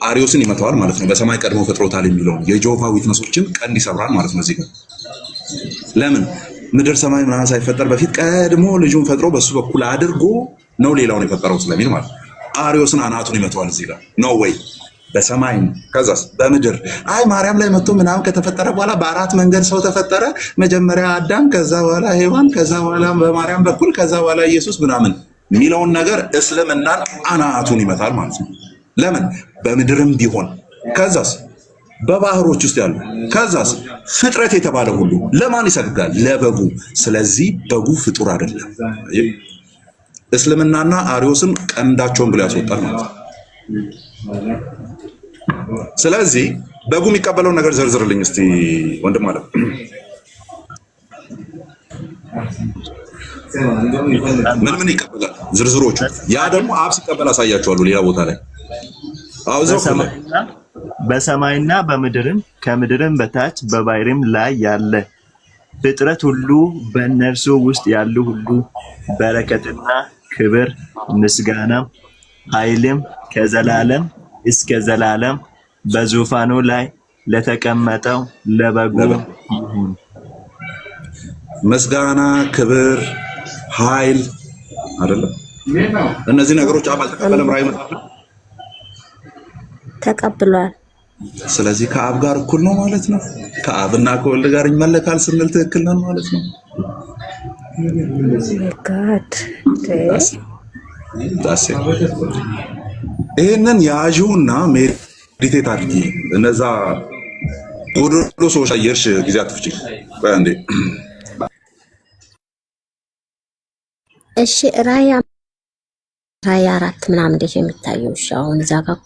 አሪዮስን ይመታዋል ማለት ነው። በሰማይ ቀድሞ ፈጥሮታል የሚለውን የጆቫ ዊትነሶችን ቀንድ ይሰብራል ማለት ነው። እዚህ ጋር ለምን ምድር ሰማይ ምናምን ሳይፈጠር በፊት ቀድሞ ልጁን ፈጥሮ በሱ በኩል አድርጎ ነው ሌላውን የፈጠረው ስለሚል ማለት አሪዮስን አናቱን ይመታዋል እዚህ ጋር ኖ ወይ በሰማይ ከዛስ በምድር አይ ማርያም ላይ መጥቶ ምናምን ከተፈጠረ በኋላ በአራት መንገድ ሰው ተፈጠረ መጀመሪያ አዳም ከዛ በኋላ ሔዋን ከዛ በኋላ በማርያም በኩል ከዛ በኋላ ኢየሱስ ምናምን የሚለውን ነገር እስልምናን አናቱን ይመታል ማለት ነው። ለምን በምድርም ቢሆን ከዛስ በባህሮች ውስጥ ያሉ ከዛስ ፍጥረት የተባለ ሁሉ ለማን ይሰግዳል? ለበጉ። ስለዚህ በጉ ፍጡር አይደለም። እስልምናና አሪዮስን ቀንዳቸውን ብሎ ያስወጣል ማለት ነው። ስለዚህ በጉ የሚቀበለውን ነገር ዘርዝርልኝ እስቲ ወንድም አለ። ምን ይቀበላል? ዝርዝሮቹ ያ ደግሞ አብ ሲቀበል አሳያቸዋለሁ ሌላ ቦታ ላይ በሰማይና በምድርም ከምድርም በታች በባህርም ላይ ያለ ፍጥረት ሁሉ በእነርሱ ውስጥ ያሉ ሁሉ በረከትና ክብር ምስጋናም ኃይልም ከዘላለም እስከ ዘላለም በዙፋኑ ላይ ለተቀመጠው ለበጉ ይሁን። ምስጋና፣ ክብር፣ ኃይል አይደለም እነዚህ ነገሮች አብ አልተቀበለም። ራእይ መጽሐፍ ተቀብሏል። ስለዚህ ከአብ ጋር እኩል ነው ማለት ነው። ከአብና ከወልድ ጋር ይመለካል ስንል ትክክል ነን ማለት ነው። ይህንን ያዥውና ሜዲቴት አድርጊ። እነዛ ጎዶሎ ሰዎች አየርሽ ጊዜ አትፍጪ። እንዴ እሺ ራእይ 4 ምናምን እንዴት የሚታየው? እሺ አሁን እዛ ጋር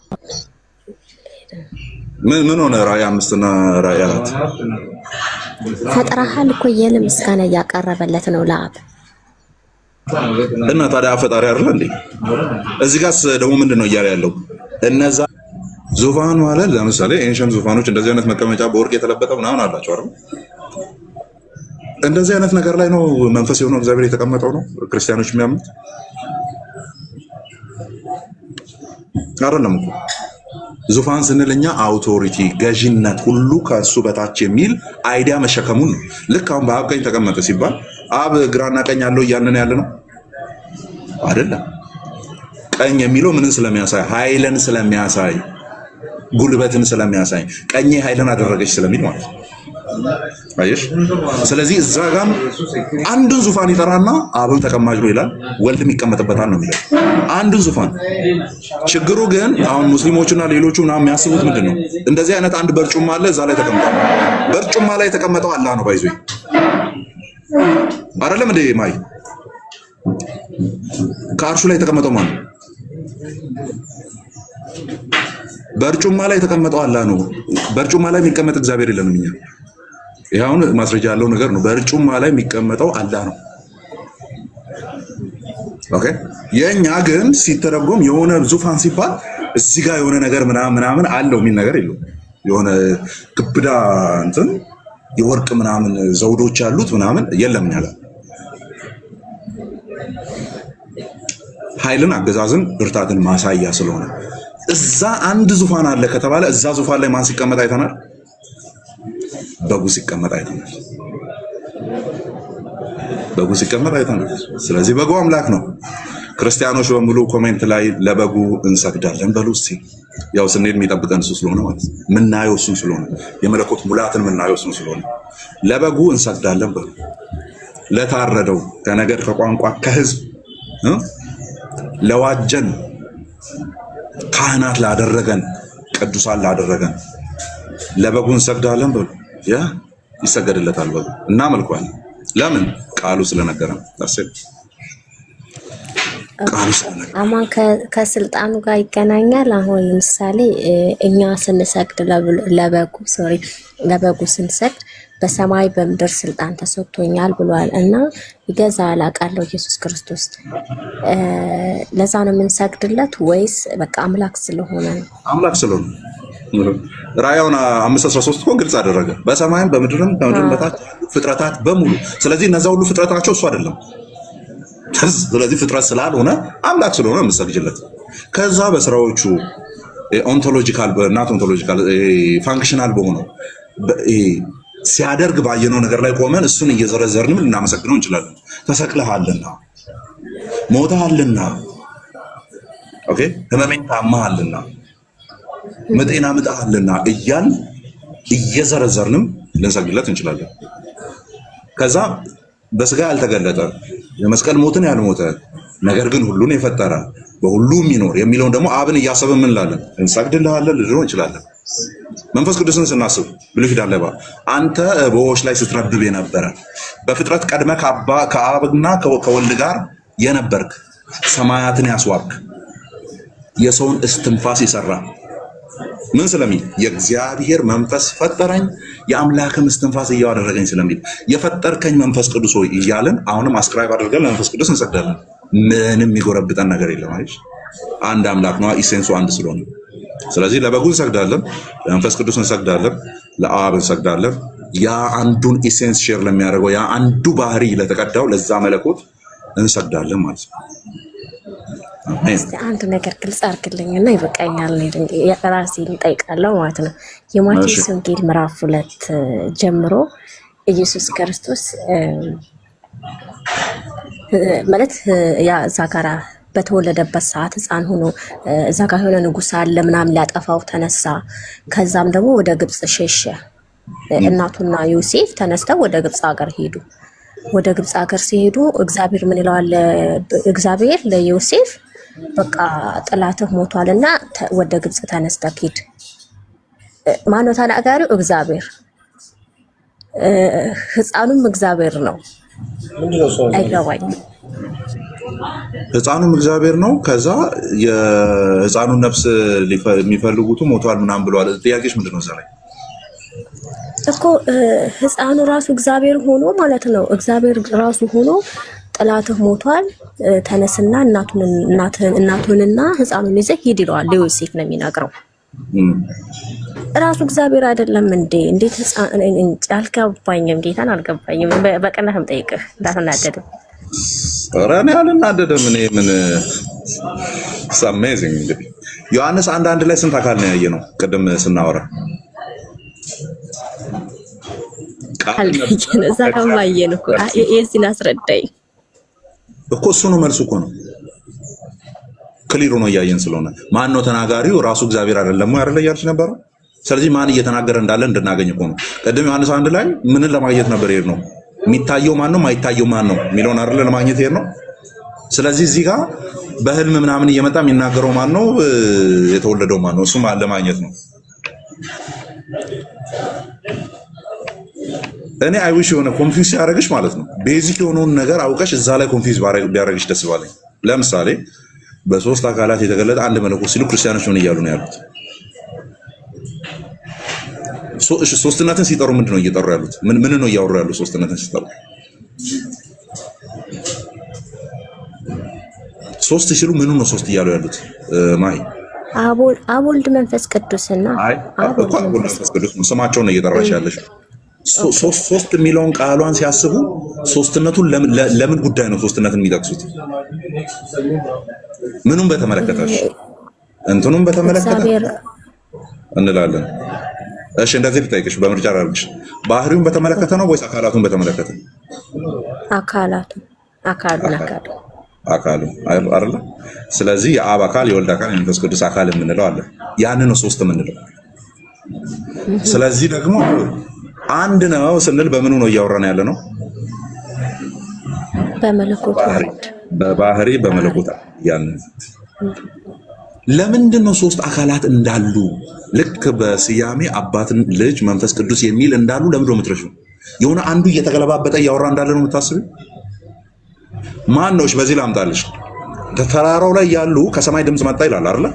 ምን ሆነ? ራእይ 5 እና ራእይ 4 ፈጥረሃል እኮ የለ ምስጋና እያቀረበለት ነው ለአብ እና ታዲያ ፈጣሪ አይደል እንዴ? እዚህ ጋርስ ደግሞ ምንድነው እያለ ያለው? እነዛ ዙፋን ማለት ለምሳሌ ኤንሸንት ዙፋኖች እንደዚህ አይነት መቀመጫ በወርቅ የተለበጠ ምናምን አላቸው አይደል? እንደዚህ አይነት ነገር ላይ ነው መንፈስ የሆነው እግዚአብሔር የተቀመጠው ነው ክርስቲያኖች የሚያምኑት አይደለም እኮ። ዙፋን ስንልኛ አውቶሪቲ፣ ገዢነት ሁሉ ከሱ በታች የሚል አይዲያ መሸከሙን ነው። ልክ አሁን በአብ ቀኝ ተቀመጠ ሲባል አብ ግራና ቀኝ ያለው እያልን ያለ ነው አይደለም። ቀኝ የሚለው ምንን ስለሚያሳይ? ኃይልን ስለሚያሳይ፣ ጉልበትን ስለሚያሳይ፣ ቀኝ ኃይልን አደረገች ስለሚል ማለት ነው። አየሽ? ስለዚህ እዛ ጋም አንዱን ዙፋን ይጠራና አብም ተቀማጭ ነው ይላል፣ ወልድም ይቀመጥበታል ነው የሚለው አንዱን ዙፋን። ችግሩ ግን አሁን ሙስሊሞችና ሌሎቹ ምናምን የሚያስቡት ምንድን ነው? እንደዚህ አይነት አንድ በርጩማ አለ፣ እዛ ላይ ተቀምጧል። በርጩማ ላይ የተቀመጠው አላህ ነው። ባይዞ አይደለም እንዴ? ማይ ከአርሹ ላይ የተቀመጠው ማን ነው? በርጩማ ላይ የተቀመጠው አላህ ነው። በርጩማ ላይ የሚቀመጥ እግዚአብሔር የለንም እኛ። ይሄውን ማስረጃ ያለው ነገር ነው። በርጩማ ላይ የሚቀመጠው አላህ ነው። ኦኬ። የኛ ግን ሲተረጎም የሆነ ዙፋን ሲባል እዚህ ጋር የሆነ ነገር ምናምን አለው የሚል ነገር የለውም። የሆነ ክብዳ እንትን የወርቅ ምናምን ዘውዶች ያሉት ምናምን የለም እኛ ጋር። ኃይልን፣ አገዛዝን፣ ብርታትን ማሳያ ስለሆነ እዛ አንድ ዙፋን አለ ከተባለ እዛ ዙፋን ላይ ማን ሲቀመጥ አይተናል? በጉ ሲቀመጥ አይተናል። በጉ ሲቀመጥ አይተናል። ስለዚህ በጉ አምላክ ነው። ክርስቲያኖች በሙሉ ኮሜንት ላይ ለበጉ እንሰግዳለን በሉ እስኪ። ያው ስንሄድ የሚጠብቀን እሱ ስለሆነ ማለት ነው። ምናየው እሱን ስለሆነ የመለኮት ሙላትን ምናየው እሱን ስለሆነ ለበጉ እንሰግዳለን በሉ። ለታረደው ከነገድ ከቋንቋ ከህዝብ ለዋጀን ካህናት ላደረገን ቅዱሳን ላደረገን ለበጉ እንሰግዳለን በሉ። ያ ይሰገድለታል በጉ እናመልከዋለን። ለምን? ቃሉ ስለነገረን። ቃሉ ስለነገረን አማን ከስልጣኑ ጋር ይገናኛል። አሁን ለምሳሌ እኛ ስንሰግድ ለበጉ ስንሰግድ በሰማይ በምድር ስልጣን ተሰጥቶኛል ብሏል እና ይገዛል አውቃለሁ ኢየሱስ ክርስቶስ። ለዛ ነው የምንሰግድለት ወይስ በቃ አምላክ ስለሆነ ነው? አምላክ ስለሆነ ራእዩን 5:13 እኮ ግልጽ አደረገ። በሰማይም በምድርም ከምድርም በታች ፍጥረታት በሙሉ። ስለዚህ እነዛ ሁሉ ፍጥረታቸው እሱ አይደለም። ስለዚህ ፍጥረት ስላልሆነ አምላክ ስለሆነ የምንሰግድለት። ከዛ በስራዎቹ ኦንቶሎጂካል ናት ኦንቶሎጂካል ፋንክሽናል በሆነው ሲያደርግ ባየነው ነገር ላይ ቆመን እሱን እየዘረዘርንም ልናመሰግነው እንችላለን። ተሰቅለሃልና፣ ሞተሃልና፣ ኦኬ ህመሜን ታማሃልና፣ ምጤና ምጣሃልና እያል እየዘረዘርንም ልንሰግድለት እንችላለን። ከዛ በስጋ ያልተገለጠ የመስቀል ሞትን ያልሞተ ነገር ግን ሁሉን የፈጠረ በሁሉ የሚኖር የሚለውን ደግሞ አብን እያሰብን ምን እንላለን? እንሰግድልሃለን ልንለው እንችላለን። መንፈስ ቅዱስን ስናስብ ብሉይ ኪዳን ላይ አንተ በውኆች ላይ ስትረብብ የነበረ በፍጥረት ቀድመ ከአብና ከወልድ ጋር የነበርክ ሰማያትን ያስዋብክ የሰውን እስትንፋስ የሰራ ምን ስለሚል የእግዚአብሔር መንፈስ ፈጠረኝ የአምላክም እስትንፋስ እያደረገኝ ስለሚል የፈጠርከኝ መንፈስ ቅዱስ ሆይ እያልን አሁንም አስክራይብ አድርገን ለመንፈስ ቅዱስ እንሰግዳለን። ምንም የሚጎረብጠን ነገር የለም አይደል? አንድ አምላክ ነው፣ ኢሴንሱ አንድ ስለሆነ። ስለዚህ ለበጉ እንሰግዳለን፣ ለመንፈስ ቅዱስ እንሰግዳለን፣ ለአብ እንሰግዳለን። ያ አንዱን ኢሴንስ ሼር ለሚያደርገው ያ አንዱ ባህሪ ለተቀዳው ለዛ መለኮት እንሰግዳለን ማለት ነው። እስቲ አንድ ነገር ግልጽ አድርግልኝና ይበቃኛል። ራሴን እጠይቃለሁ ማለት ነው። የማቴዎስ ወንጌል ምዕራፍ 2 ጀምሮ ኢየሱስ ክርስቶስ ማለት ያ እዛ ጋራ በተወለደበት ሰዓት ሕፃን ሆኖ እዛ ጋር የሆነ ንጉሥ አለ ምናምን ሊያጠፋው ተነሳ። ከዛም ደግሞ ወደ ግብጽ ሸሸ። እናቱና ዮሴፍ ተነስተው ወደ ግብጽ ሀገር ሄዱ። ወደ ግብጽ ሀገር ሲሄዱ እግዚአብሔር ምን ይለዋል? እግዚአብሔር ለዮሴፍ በቃ ጥላትህ ሞቷልና ወደ ግብጽ ተነስተህ ሂድ። ማነው ተናጋሪው? እግዚአብሔር። ሕፃኑም እግዚአብሔር ነው። አይገባኝም። ሕፃኑም እግዚአብሔር ነው። ከዛ የሕፃኑን ነፍስ የሚፈልጉት ሞቷል ምናምን ብለዋል። ጥያቄሽ ምንድን ነው? ዛሬ እኮ ሕፃኑ ራሱ እግዚአብሔር ሆኖ ማለት ነው። እግዚአብሔር ራሱ ሆኖ ጥላትህ ሞቷል፣ ተነስና እናቱንና ሕፃኑን ይዘህ ሂድ ይለዋል። ለዮሴፍ ነው የሚናገረው። ራሱ እግዚአብሔር አይደለም እንዴ? እንዴት ሕፃን? አልገባኝም። ጌታን አልገባኝም። በቀናህም ጠይቅህ እንዳትናደድም። ኧረ እኔ አልናደድም። እኔ ምን አሜዚንግ። እንግዲህ ዮሐንስ 1:1 ላይ ስንት አካል ነው ያየ ነው? ቅድም ስናወራ እዛ ጋር ባየን እኮ የዚህን አስረዳኝ እኮ እሱ ነው መልሱ እኮ ነው። ክሊር ሆኖ እያየን ስለሆነ ማን ነው ተናጋሪው? ራሱ እግዚአብሔር አይደለም ወይ? አይደለ እያልሽ ነበረው። ስለዚህ ማን እየተናገረ እንዳለ እንድናገኝ እኮ ነው። ቅድም ዮሐንስ 1 ላይ ምንን ለማግኘት ነበር ሄድ ነው? የሚታየው ማን ነው ማይታየው ማን ነው የሚለውን አይደለ ለማግኘት ሄድ ነው። ስለዚህ እዚህ ጋር በህልም ምናምን እየመጣ የሚናገረው ማን ነው? የተወለደው ማን ነው? እሱም ለማግኘት ነው። እኔ አይዊሽ የሆነ ኮንፊውዝ ያደረግሽ ማለት ነው። ቤዚክ የሆነውን ነገር አውቀሽ እዛ ላይ ኮንፊውዝ ቢያደርግሽ ደስ ባለኝ። ለምሳሌ በሶስት አካላት የተገለጠ አንድ መለኮት ሲሉ ክርስቲያኖች ምን እያሉ ነው ያሉት? ሶስትነትን ሲጠሩ ምንድን ነው እየጠሩ ያሉት? ምን ነው እያወሩ ያሉት? ሶስትነትን ሲጠሩ ሶስት ሲሉ ምኑ ነው ሶስት እያሉ ያሉት? ማይ አብ ወልድ መንፈስ ቅዱስና አብ ወልድ መንፈስ ቅዱስ ነው ስማቸውን ነው እየጠራሽ ያለሽ። ሶስት የሚለውን ቃሏን ሲያስቡ ሶስትነቱን ለምን ጉዳይ ነው ሶስትነትን የሚጠቅሱት? ምኑን በተመለከተሽ? እንትኑን በተመለከተ እንላለን። እሺ እንደዚህ ልጠይቅሽ፣ በምርጫ አድርግሽ። ባህሪውን በተመለከተ ነው ወይስ አካላቱን በተመለከተ? አካሉ አይደለ? ስለዚህ የአብ አካል፣ የወልድ አካል፣ የመንፈስ ቅዱስ አካል የምንለው አለ። ያንን ነው ሶስት የምንለው። ስለዚህ ደግሞ አንድ ነው ስንል በምኑ ነው እያወራን ያለ ነው? በመለኮት በባህሪ በመለኮት ያንን። ለምንድን ነው ሶስት አካላት እንዳሉ ልክ በስያሜ አባትን፣ ልጅ፣ መንፈስ ቅዱስ የሚል እንዳሉ ለምንድን ነው የምትረሺው? የሆነ አንዱ እየተገለባበጠ እያወራ እንዳለ ነው የምታስቢው? ማን ነው? በዚህ ላምጣልሽ። ተራራው ላይ ያሉ ከሰማይ ድምፅ መጣ ይላል አይደለ?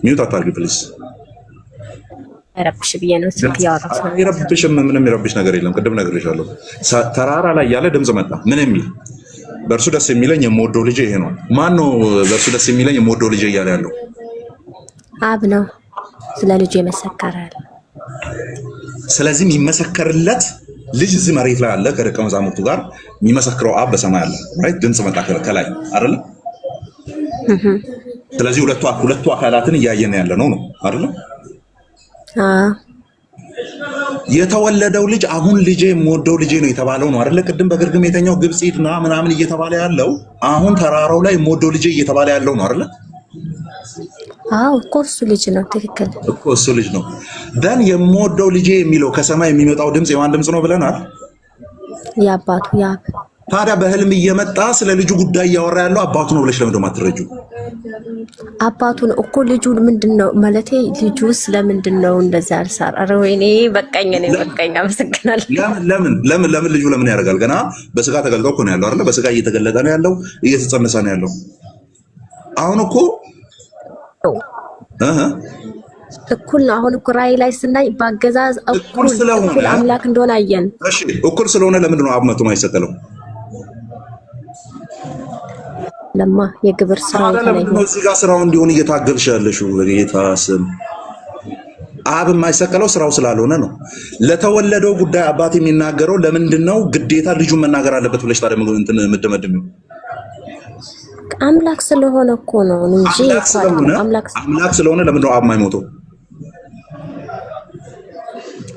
ሚውት አታርጊ ፕሊዝ። ረብሽ ብዬ ነው ስልክ ያወራው። አይረብሽም። ምንም የሚረብሽ ነገር የለም። ቅድም ነግሬሻለሁ። ተራራ ላይ ያለ ድምፅ መጣ። ምን የሚል? በእርሱ ደስ የሚለኝ የምወደው ልጅ ይሄ ነው። ማን ነው በእርሱ ደስ የሚለኝ የምወደው ልጅ እያለ ያለው? አብ ነው። ስለ ልጁ ይመሰከራል። ስለዚህ የሚመሰከርለት ልጅ እዚህ መሬት ላይ አለ ከደቀ መዛሙርቱ ጋር። የሚመሰክረው አብ በሰማይ አለ። ራይት? ድምፅ መጣ ከላይ አይደለ? ስለዚህ ሁለቱ አካላትን እያየን ያለ ነው አይደለ? የተወለደው ልጅ አሁን ልጄ የምወደው ልጄ ነው የተባለው ነው አይደለ? ቅድም በግርግም የተኛው ግብጽ ሂድና ምናምን እየተባለ ያለው አሁን ተራራው ላይ የምወደው ልጄ እየተባለ ያለው ነው አይደለ? አዎ እኮ እሱ ልጅ ነው። ትክክል እኮ እሱ ልጅ ነው። ደን የምወደው ልጄ የሚለው ከሰማይ የሚመጣው ድምፅ የማን ድምፅ ነው ብለናል? የአባቱ የአብ። ታዲያ በህልም እየመጣ ስለ ልጁ ጉዳይ እያወራ ያለው አባቱ ነው ብለሽ ለምን ደግሞ አትረጁ? አባቱን እኮ ልጁ ምንድነው ማለቴ ልጁ ስለምንድን ነው እንደዛ አልሳር? ኧረ ወይኔ በቃኝ፣ እኔ በቃኝ። አመሰግናለሁ። ለምን ልጁ ለምን ያደርጋል? ገና በስጋ ተገልጦ እኮ ነው ያለው አይደለ? በስጋ እየተገለጠ ነው ያለው፣ እየተጸነሰ ነው ያለው። አሁን እኮ እኩል ነው። አሁን እኮ ራእይ ላይ ስናይ በአገዛዝ እኩል አምላክ እንደሆነ አየን። እሺ እኩል ስለሆነ ለምንድን ነው አብ መቶ የማይሰቀለው? ለማ የግብር ስራው ነው እዚህ ጋር ስራው እንዲሆን እየታገልሽ ያለሽው በጌታ ስም። አብ የማይሰቀለው ስራው ስላልሆነ ነው። ለተወለደው ጉዳይ አባት የሚናገረው ለምንድን ነው ግዴታ ልጁን መናገር አለበት ብለሽ ታዲያ እንትን የምትደመድሚው? አምላክ ስለሆነ እኮ ነው እንጂ አምላክ ስለሆነ ለምንድን ነው አብ የማይሞተው?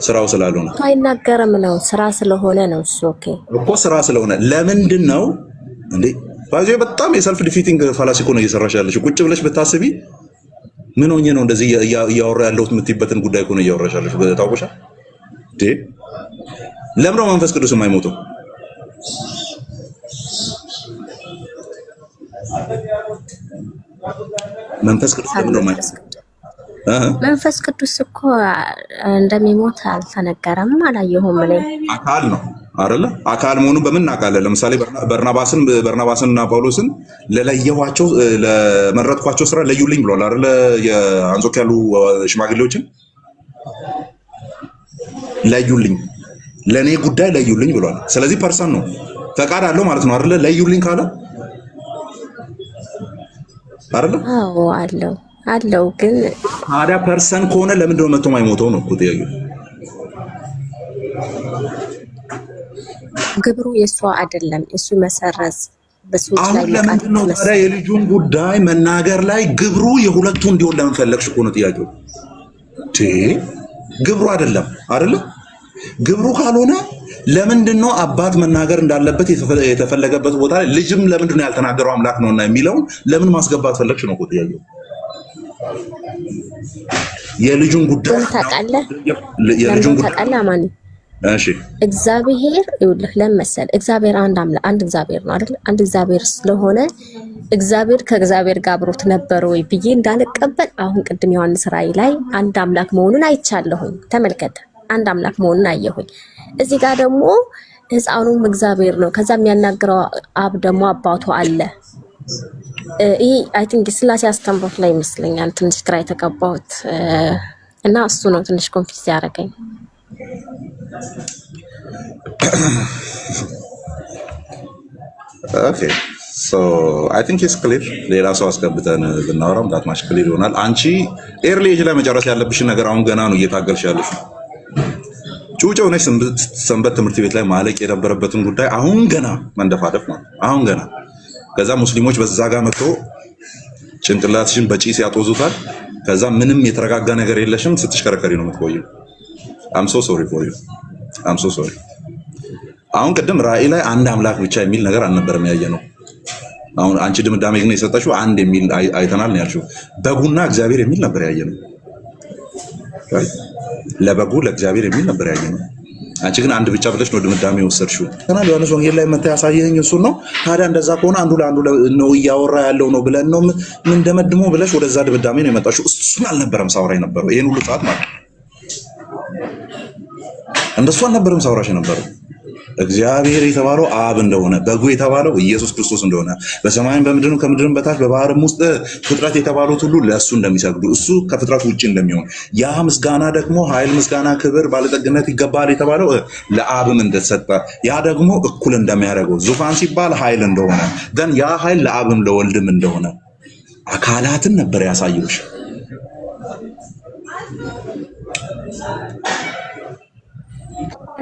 ስራው ስላልሆነ አይናገርም ነው። ስራ ስለሆነ ነው እሱ። ኦኬ እኮ ስራ ስለሆነ ለምንድን ነው እንዴ? ባይዘ በጣም የሰልፍ ዲፊቲንግ ፋላሲ እኮ ነው እየሰራሽ ያለሽ። ቁጭ ብለሽ ብታስቢ ምን ሆኜ ነው እንደዚህ እያወራ ያለሁት የምትይበትን ጉዳይ እኮ ነው እያወራሽ ያለሽ። ታውቆሻል እንዴ? ለምን ነው መንፈስ ቅዱስ የማይሞተው? መንፈስ ቅዱስ ለምን ነው የማይሞተው? መንፈስ ቅዱስ እኮ እንደሚሞት አልተነገረም፣ አላየሁም። እኔ አካል ነው አይደለ? አካል መሆኑን በምን እናውቃለን? ለምሳሌ በርናባስንና ጳውሎስን ለለየኋቸው ለመረጥኳቸው ስራ ለዩልኝ ብሏል አይደለ? የአንጾኪያ ያሉ ሽማግሌዎችን ለዩልኝ፣ ለኔ ጉዳይ ለዩልኝ ብሏል። ስለዚህ ፐርሰን ነው፣ ፈቃድ አለው ማለት ነው አይደለ? ለዩልኝ ካለ አይደለ? አዎ አለው ግን ታዲያ ፐርሰን ከሆነ ለምንድን ነው መጥቶ የማይሞተው ነው እኮ ጥያቄው። ግብሩ የእሷ አይደለም፣ እሱ መሰረዝ በሰዎች ላይ ለምንድን ነው ታዲያ የልጁን ጉዳይ መናገር ላይ ግብሩ የሁለቱ እንዲሆን ለምን ፈለግሽ እኮ ነው ጥያቄው። ግብሩ አይደለም አይደለ? ግብሩ ካልሆነ ለምንድን ነው አባት መናገር እንዳለበት የተፈለገበት ቦታ ላይ ልጅም ለምንድን ነው ያልተናገረው አምላክ ነውና የሚለውን ለምን ማስገባት ፈለግሽ ነው እኮ ጥያቄው። የልጁን ጉዳይ ታውቃለህ? ማን? እሺ እግዚአብሔር ይኸውልህ ለመሰል እግዚአብሔር አንድ እግዚአብሔር ነው አይደል? አንድ እግዚአብሔር ስለሆነ እግዚአብሔር ከእግዚአብሔር ጋር አብሮት ነበር ወይ ብዬ እንዳልቀበል አሁን ቅድም ዮሐንስ ራእይ ላይ አንድ አምላክ መሆኑን አይቻለሁኝ። ተመልከተ፣ አንድ አምላክ መሆኑን አየሁኝ። እዚህ ጋር ደግሞ ሕፃኑም እግዚአብሔር ነው። ከዛ የሚያናግረው አብ ደግሞ አባቱ አለ። ይሄ አይ ቲንክ ስላሴ አስተምሮት ላይ ይመስለኛል ትንሽ ግራ የተቀባሁት እና እሱ ነው ትንሽ ኮንፊውዝ ያደረገኝ። ኦኬ ሶ አይ ቲንክ ኢትስ ክሊር። ሌላ ሰው አስገብተን ብናወራም ዳት ማች ክሊር ይሆናል። አንቺ ኤርሊ ኤጅ ላይ መጨረስ ያለብሽን ነገር አሁን ገና ነው እየታገልሽ ያለሽ። ጩጬው ነሽ ሰንበት ትምህርት ቤት ላይ ማለቅ የነበረበትን ጉዳይ አሁን ገና መንደፋደፍ ነው። አሁን ገና ከዛ ሙስሊሞች በዛ ጋር መጥቶ ጭንቅላትሽን በጪስ ያጦዙታል። ከዛ ምንም የተረጋጋ ነገር የለሽም፣ ስትሽከረከሪ ነው የምትቆየው። አም ሶ ሶሪ ፎር ዩ አም ሶ ሶሪ። አሁን ቅድም ራእይ ላይ አንድ አምላክ ብቻ የሚል ነገር አልነበረም ያየነው። አሁን አንቺ ድምዳሜ ግን የሰጠሽው አንድ የሚል አይተናል ነው ያልሽው። በጉና እግዚአብሔር የሚል ነበር ያየነው። ለበጉ ለእግዚአብሔር የሚል ነበር ያየነው። አንቺ ግን አንድ ብቻ ብለሽ ነው ድምዳሜ ወሰድሽው። ተናል ዮሐንስ ወንጌል ላይ መታ ያሳየኝ እሱ ነው። ታዲያ እንደዛ ከሆነ አንዱ ለአንዱ ነው እያወራ ያለው ነው ብለን ነው ምን ደመድሞ ብለሽ ወደዛ ድምዳሜ ነው የመጣሽው። እሱን አልነበረም ሳውራ የነበረው ይሄን ሁሉ ሰዓት ማለት እንደሱ አልነበረም ሳውራሽ የነበረው። እግዚአብሔር የተባለው አብ እንደሆነ፣ በጉ የተባለው ኢየሱስ ክርስቶስ እንደሆነ፣ በሰማይም በምድርም ከምድርም በታች በባህርም ውስጥ ፍጥረት የተባሉት ሁሉ ለእሱ እንደሚሰግዱ፣ እሱ ከፍጥረት ውጭ እንደሚሆን፣ ያ ምስጋና ደግሞ ኃይል፣ ምስጋና፣ ክብር፣ ባለጠግነት ይገባል የተባለው ለአብም እንደተሰጠ፣ ያ ደግሞ እኩል እንደሚያደርገው፣ ዙፋን ሲባል ኃይል እንደሆነ ግን ያ ኃይል ለአብም ለወልድም እንደሆነ አካላትን ነበር ያሳየውሽ።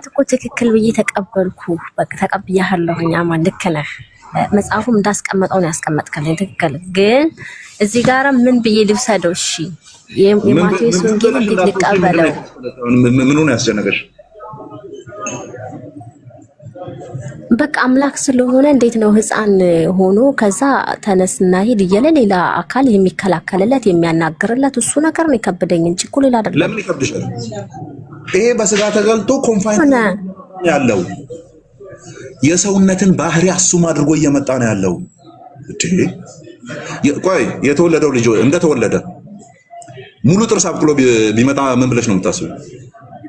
እኮ ትክክል ብዬ ተቀበልኩ። በቃ ተቀብያለሁኝ። አማን ልክ ነህ። መጽሐፉም እንዳስቀመጠው ነው ያስቀመጥከልኝ። ትክክል። ግን እዚህ ጋር ምን ብዬ ልብሰደው? እሺ የማቴዎስ ወንጌል እንዴት ልቀበለው? ምኑን ያስጨነቀሽ? በቃ አምላክ ስለሆነ እንዴት ነው ህፃን ሆኖ ከዛ ተነስና ሂድ እያለ ሌላ አካል የሚከላከልለት የሚያናግርለት እሱ ነገር ነው የከበደኝ እንጂ እኮ ሌላ አይደለም። ለምን ይከብድሻል? ይሄ በስጋ ተገልጦ ኮንፋይን ያለው የሰውነትን ባህሪ አሱም አድርጎ እየመጣ ነው ያለው። ቆይ የተወለደው ልጅ እንደተወለደ ሙሉ ጥርስ አብቅሎ ቢመጣ ምን ብለሽ ነው የምታስበው?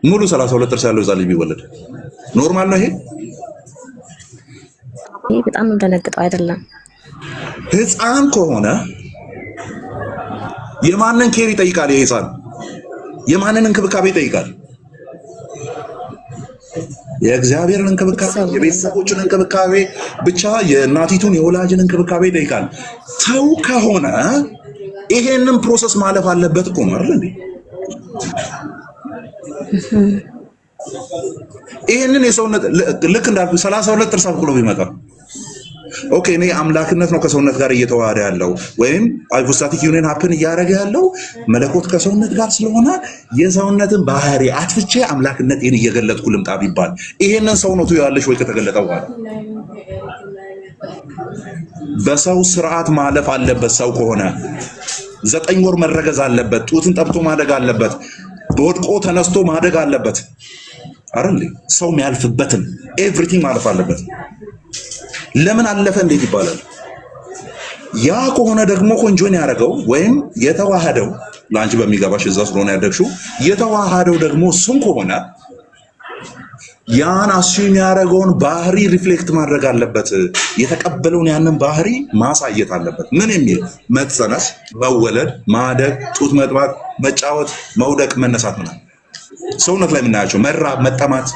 ሙሉ 32 ጥርስ ያለው ዛሬ ቢወለድ ኖርማል ነው ይሄ? ይሄ በጣም እንደነገጠው አይደለም። ህፃን ከሆነ የማንን ኬር ይጠይቃል? ይሄ ህፃን የማንን እንክብካቤ ይጠይቃል? የእግዚአብሔርን እንክብካቤ፣ የቤተሰቦችን እንክብካቤ፣ ብቻ የእናቲቱን የወላጅን እንክብካቤ ይጠይቃል። ሰው ከሆነ ይሄንን ፕሮሰስ ማለፍ አለበት እኮ ነው አይደል እንዴ? ይሄንን የሰውነት ልክ እንዳልኩ 32 ጥርስ አብቅሎ ቢመጣ ኦኬ፣ እኔ አምላክነት ነው ከሰውነት ጋር እየተዋሃደ ያለው ወይም ሃይፖስታቲክ ዩኒየን ሀፕን እያደረገ ያለው መለኮት ከሰውነት ጋር ስለሆነ የሰውነትን ባህሪ አትፍቼ አምላክነቴን እየገለጥኩ ልምጣ ቢባል ይሄንን ሰው ነው ያለሽ ወይ? ከተገለጠ በኋላ በሰው ስርዓት ማለፍ አለበት። ሰው ከሆነ 9 ወር መረገዝ አለበት። ጡትን ጠብቶ ማደግ አለበት። በወድቆ ተነስቶ ማደግ አለበት አይደል? ሰው የሚያልፍበትን ኤቭሪቲንግ ማለፍ አለበት። ለምን አለፈ እንዴት ይባላል? ያ ከሆነ ደግሞ ኮንጆን ያደረገው ወይም የተዋሃደው ለአንቺ በሚገባሽ እዛ ስለሆነ ያደግሽው የተዋሃደው ደግሞ እሱም ከሆነ ያን አሱም ያደረገውን ባህሪ ሪፍሌክት ማድረግ አለበት። የተቀበለውን ያንን ባህሪ ማሳየት አለበት። ምን የሚል መጸነስ፣ መወለድ፣ ማደግ፣ ጡት መጥባት፣ መጫወት፣ መውደቅ፣ መነሳት ነው ሰውነት ላይ የምናያቸው መራብ፣ መጠማት።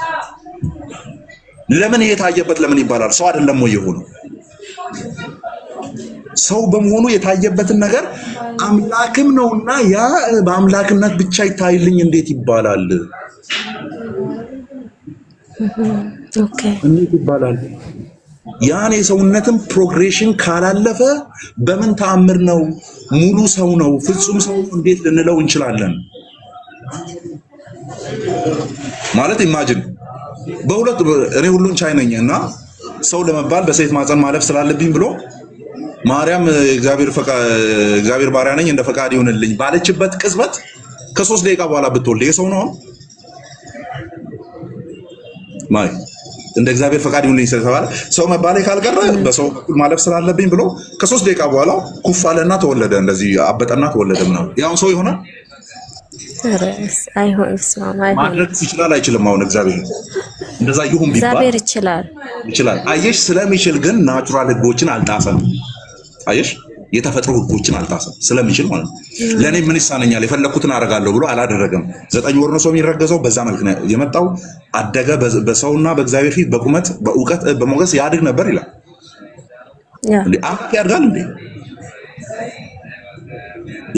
ለምን የታየበት ለምን ይባላል? ሰው አይደለም ወይ የሆነው? ሰው በመሆኑ የታየበትን ነገር አምላክም ነውና ያ በአምላክነት ብቻ ይታይልኝ እንዴት ይባላል? ኦኬ፣ እንዴት ይባላል? ያን የሰውነትን ፕሮግሬሽን ካላለፈ በምን ተአምር ነው ሙሉ ሰው ነው ፍጹም ሰው እንዴት ልንለው እንችላለን? ማለት ኢማጂን በሁለት እኔ ሁሉን ቻይ ነኝ እና ሰው ለመባል በሴት ማፀን ማለፍ ስላለብኝ ብሎ ማርያም እግዚአብሔር ባሪያ ነኝ እንደ ፈቃድ ይሁንልኝ ባለችበት ቅጽበት ከ3 ደቂቃ በኋላ ብትወልድ የሰው ነው ማይ እንደ እግዚአብሔር ፈቃድ ይሁንልኝ ስለተባለ ሰው መባሌ ካልቀረ በሰው በኩል ማለፍ ስላለብኝ ብሎ ከ3 ደቂቃ በኋላ ኩፍ አለና ተወለደ። እንደዚህ አበጠና ተወለደ ምናምን ያው ሰው ይሆናል? ማድረግ ይችላል አይችልም? አሁን እግዚአብሔር እንደዛ ይሁን ቢባል እግዚአብሔር ይችላል። አየሽ፣ ስለሚችል ግን ናቹራል ህጎችን አልጣሰም። አየሽ፣ የተፈጥሮ ህጎችን አልጣሰም ስለሚችል ማለት ነው። ለኔ ምን ይሳነኛል የፈለኩትን አደርጋለሁ ብሎ አላደረገም። 9 ወር ነው ሰው የሚረገዘው። በዛ መልክ ነው የመጣው። አደገ። በሰውና በእግዚአብሔር ፊት በቁመት በእውቀት በሞገስ ያድግ ነበር ይላል። እንዴ አምላክ ያድጋል እንዴ?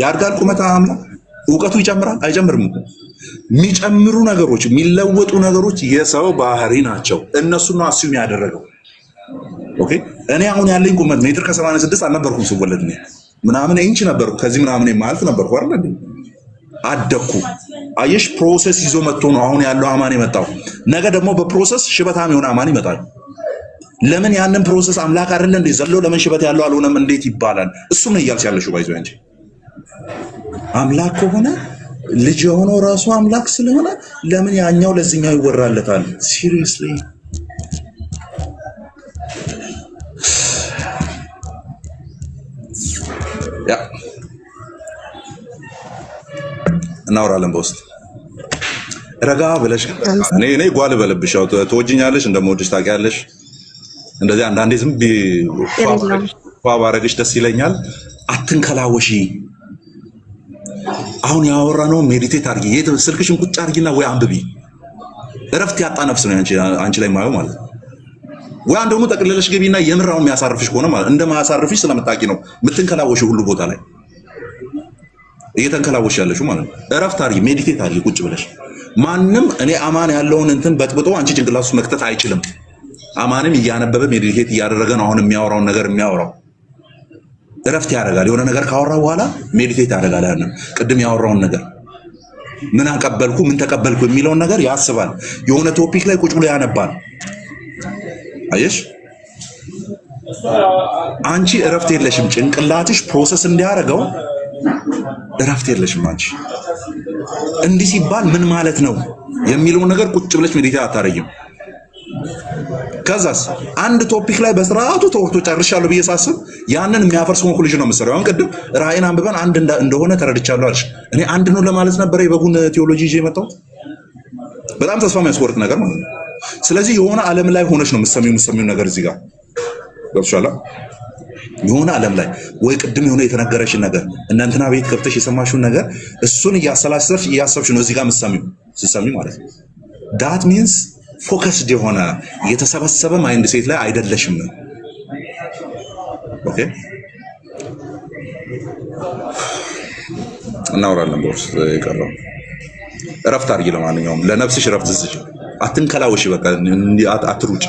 ያድጋል ቁመት አምላክ? እውቀቱ ይጨምራል አይጨምርም? የሚጨምሩ ነገሮች የሚለወጡ ነገሮች የሰው ባህሪ ናቸው። እነሱ ነው አሱም ያደረገው። ኦኬ፣ እኔ አሁን ያለኝ ቁመት ሜትር ከ86 አልነበርኩም ስወለድ ነው ምናምን ኢንች ነበርኩ። ከዚህ ምናምን የማልፍ ነበርኩ አይደል? አደኩ። አየሽ፣ ፕሮሰስ ይዞ መጥቶ ነው አሁን ያለው አማን የመጣው። ነገ ደግሞ በፕሮሰስ ሽበታም የሆነ አማን ይመጣል። ለምን ያንን ፕሮሰስ አምላክ አይደለ እንዴ ዘሎ ለምን ሽበት ያለው አልሆነም እንዴት ይባላል? እሱ ነው እያልሽ ያለሽው ባይዞ እንጂ አምላክ ከሆነ ልጅ የሆነው ራሱ አምላክ ስለሆነ ለምን ያኛው ለዚህኛው ይወራለታል? ሲሪየስሊ ያ እናወራለን በውስጥ ረጋ ብለሽ። እኔ ጓል በልብሽ ያው ትወጂኛለሽ፣ እንደምወድሽ ታውቂያለሽ። እንደዚህ አንዳንዴ ዝም ባረግሽ ደስ ይለኛል። አትንከላወሺ። አሁን ያወራነው ሜዲቴት አድርጊ። ስልክሽን ቁጭ አድርጊና ወይ አንብቢ። እረፍት ያጣ ነፍስ ነው አንቺ ላይ ማየው ማለት ነው። ወይ አንደውኑ ጠቅልለሽ ገቢና የምራው የሚያሳርፍሽ ከሆነ ማለት እንደማያሳርፍሽ ስለምታውቂ ነው የምትንከላወሽ ሁሉ ቦታ ላይ እየተንከላወሽ ያለሽው ማለት ነው። እረፍት አድርጊ፣ ሜዲቴት አድርጊ ቁጭ ብለሽ። ማንም እኔ አማን ያለውን እንትን በጥብጦ አንቺ ጭንቅላት ውስጥ መክተት አይችልም። አማንም እያነበበ ሜዲቴት እያደረገ ነው አሁን የሚያወራውን ነገር የሚያወራው። እረፍት ያደርጋል። የሆነ ነገር ካወራ በኋላ ሜዲቴት ያደርጋል። ያንን ቅድም ያወራውን ነገር ምን አቀበልኩ ምን ተቀበልኩ የሚለውን ነገር ያስባል። የሆነ ቶፒክ ላይ ቁጭ ብሎ ያነባል። አየሽ፣ አንቺ እረፍት የለሽም። ጭንቅላትሽ ፕሮሰስ እንዲያደርገው እረፍት የለሽም አንቺ። እንዲህ ሲባል ምን ማለት ነው የሚለውን ነገር ቁጭ ብለሽ ሜዲቴት አታረጊም። ከዛስ አንድ ቶፒክ ላይ በስርዓቱ ተወርቶ ጨርሻለሁ ብዬ ሳስብ ያንን የሚያፈርስ ኮንክሉዥን ነው የምሰራው። አሁን ቅድም ራእይን አንብበን አንድ እንደሆነ ተረድቻለሁ አልሽ። እኔ አንድ ነው ለማለት ነበር የበጉን ቴዎሎጂ ይዤ የመጣሁት። በጣም ተስፋ የሚያስቆርጥ ነገር ማለት ነው። ስለዚህ የሆነ ዓለም ላይ ሆነሽ ነው የምትሰሚው ነገር እዚህ ጋር ገብቶሻል። የሆነ ዓለም ላይ ወይ ቅድም የሆነ የተነገረሽን ነገር እናንተና ቤት ከፍተሽ የሰማሽውን ነገር እሱን እያሰላሰልሽ እያሰብሽ ነው እዚህ ጋር የምትሰሚው ማለት ነው። ዳት ሚንስ ፎከስድ የሆነ የተሰበሰበ ማይንድ ሴት ላይ አይደለሽም። ኦኬ፣ እናወራለን በውስጥ የቀረው እረፍት አድርጊ። ለማንኛውም ለነፍስሽ እረፍት ስጪ። አትንከላውሽ፣ በቃ አትሩጭ።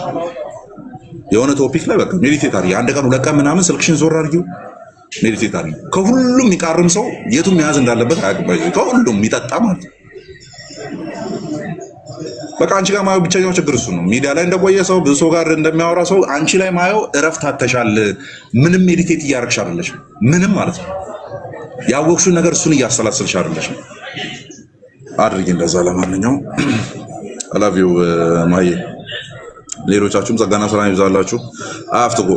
የሆነ ቶፒክ ላይ በቃ ሜዲቴት አድርጊ። አንድ ቀን ሁለት ቀን ምናምን ስልክሽን ዞር አድርጊው፣ ሜዲቴት አድርጊ። ከሁሉም የሚቃርም ሰው የቱን መያዝ እንዳለበት አያውቅም። ከሁሉም የሚጠጣ ማለት ነው። በቃ አንቺ ጋር ማየው ብቸኛው ችግር እሱ ነው። ሚዲያ ላይ እንደቆየ ሰው ብዙ ሰው ጋር እንደሚያወራ ሰው አንቺ ላይ ማየው እረፍት አተሻል። ምንም ሜዲቴት እያደረግሽ አይደለሽም። ምንም ማለት ነው። ያወቅሽውን ነገር እሱን እያሰላሰልሽ አይደለሽም። አድርጊ እንደዛ። ለማንኛውም አላቪው ማየ ሌሎቻችሁም ጸጋና ሰላም ይብዛላችሁ። አፍትጎ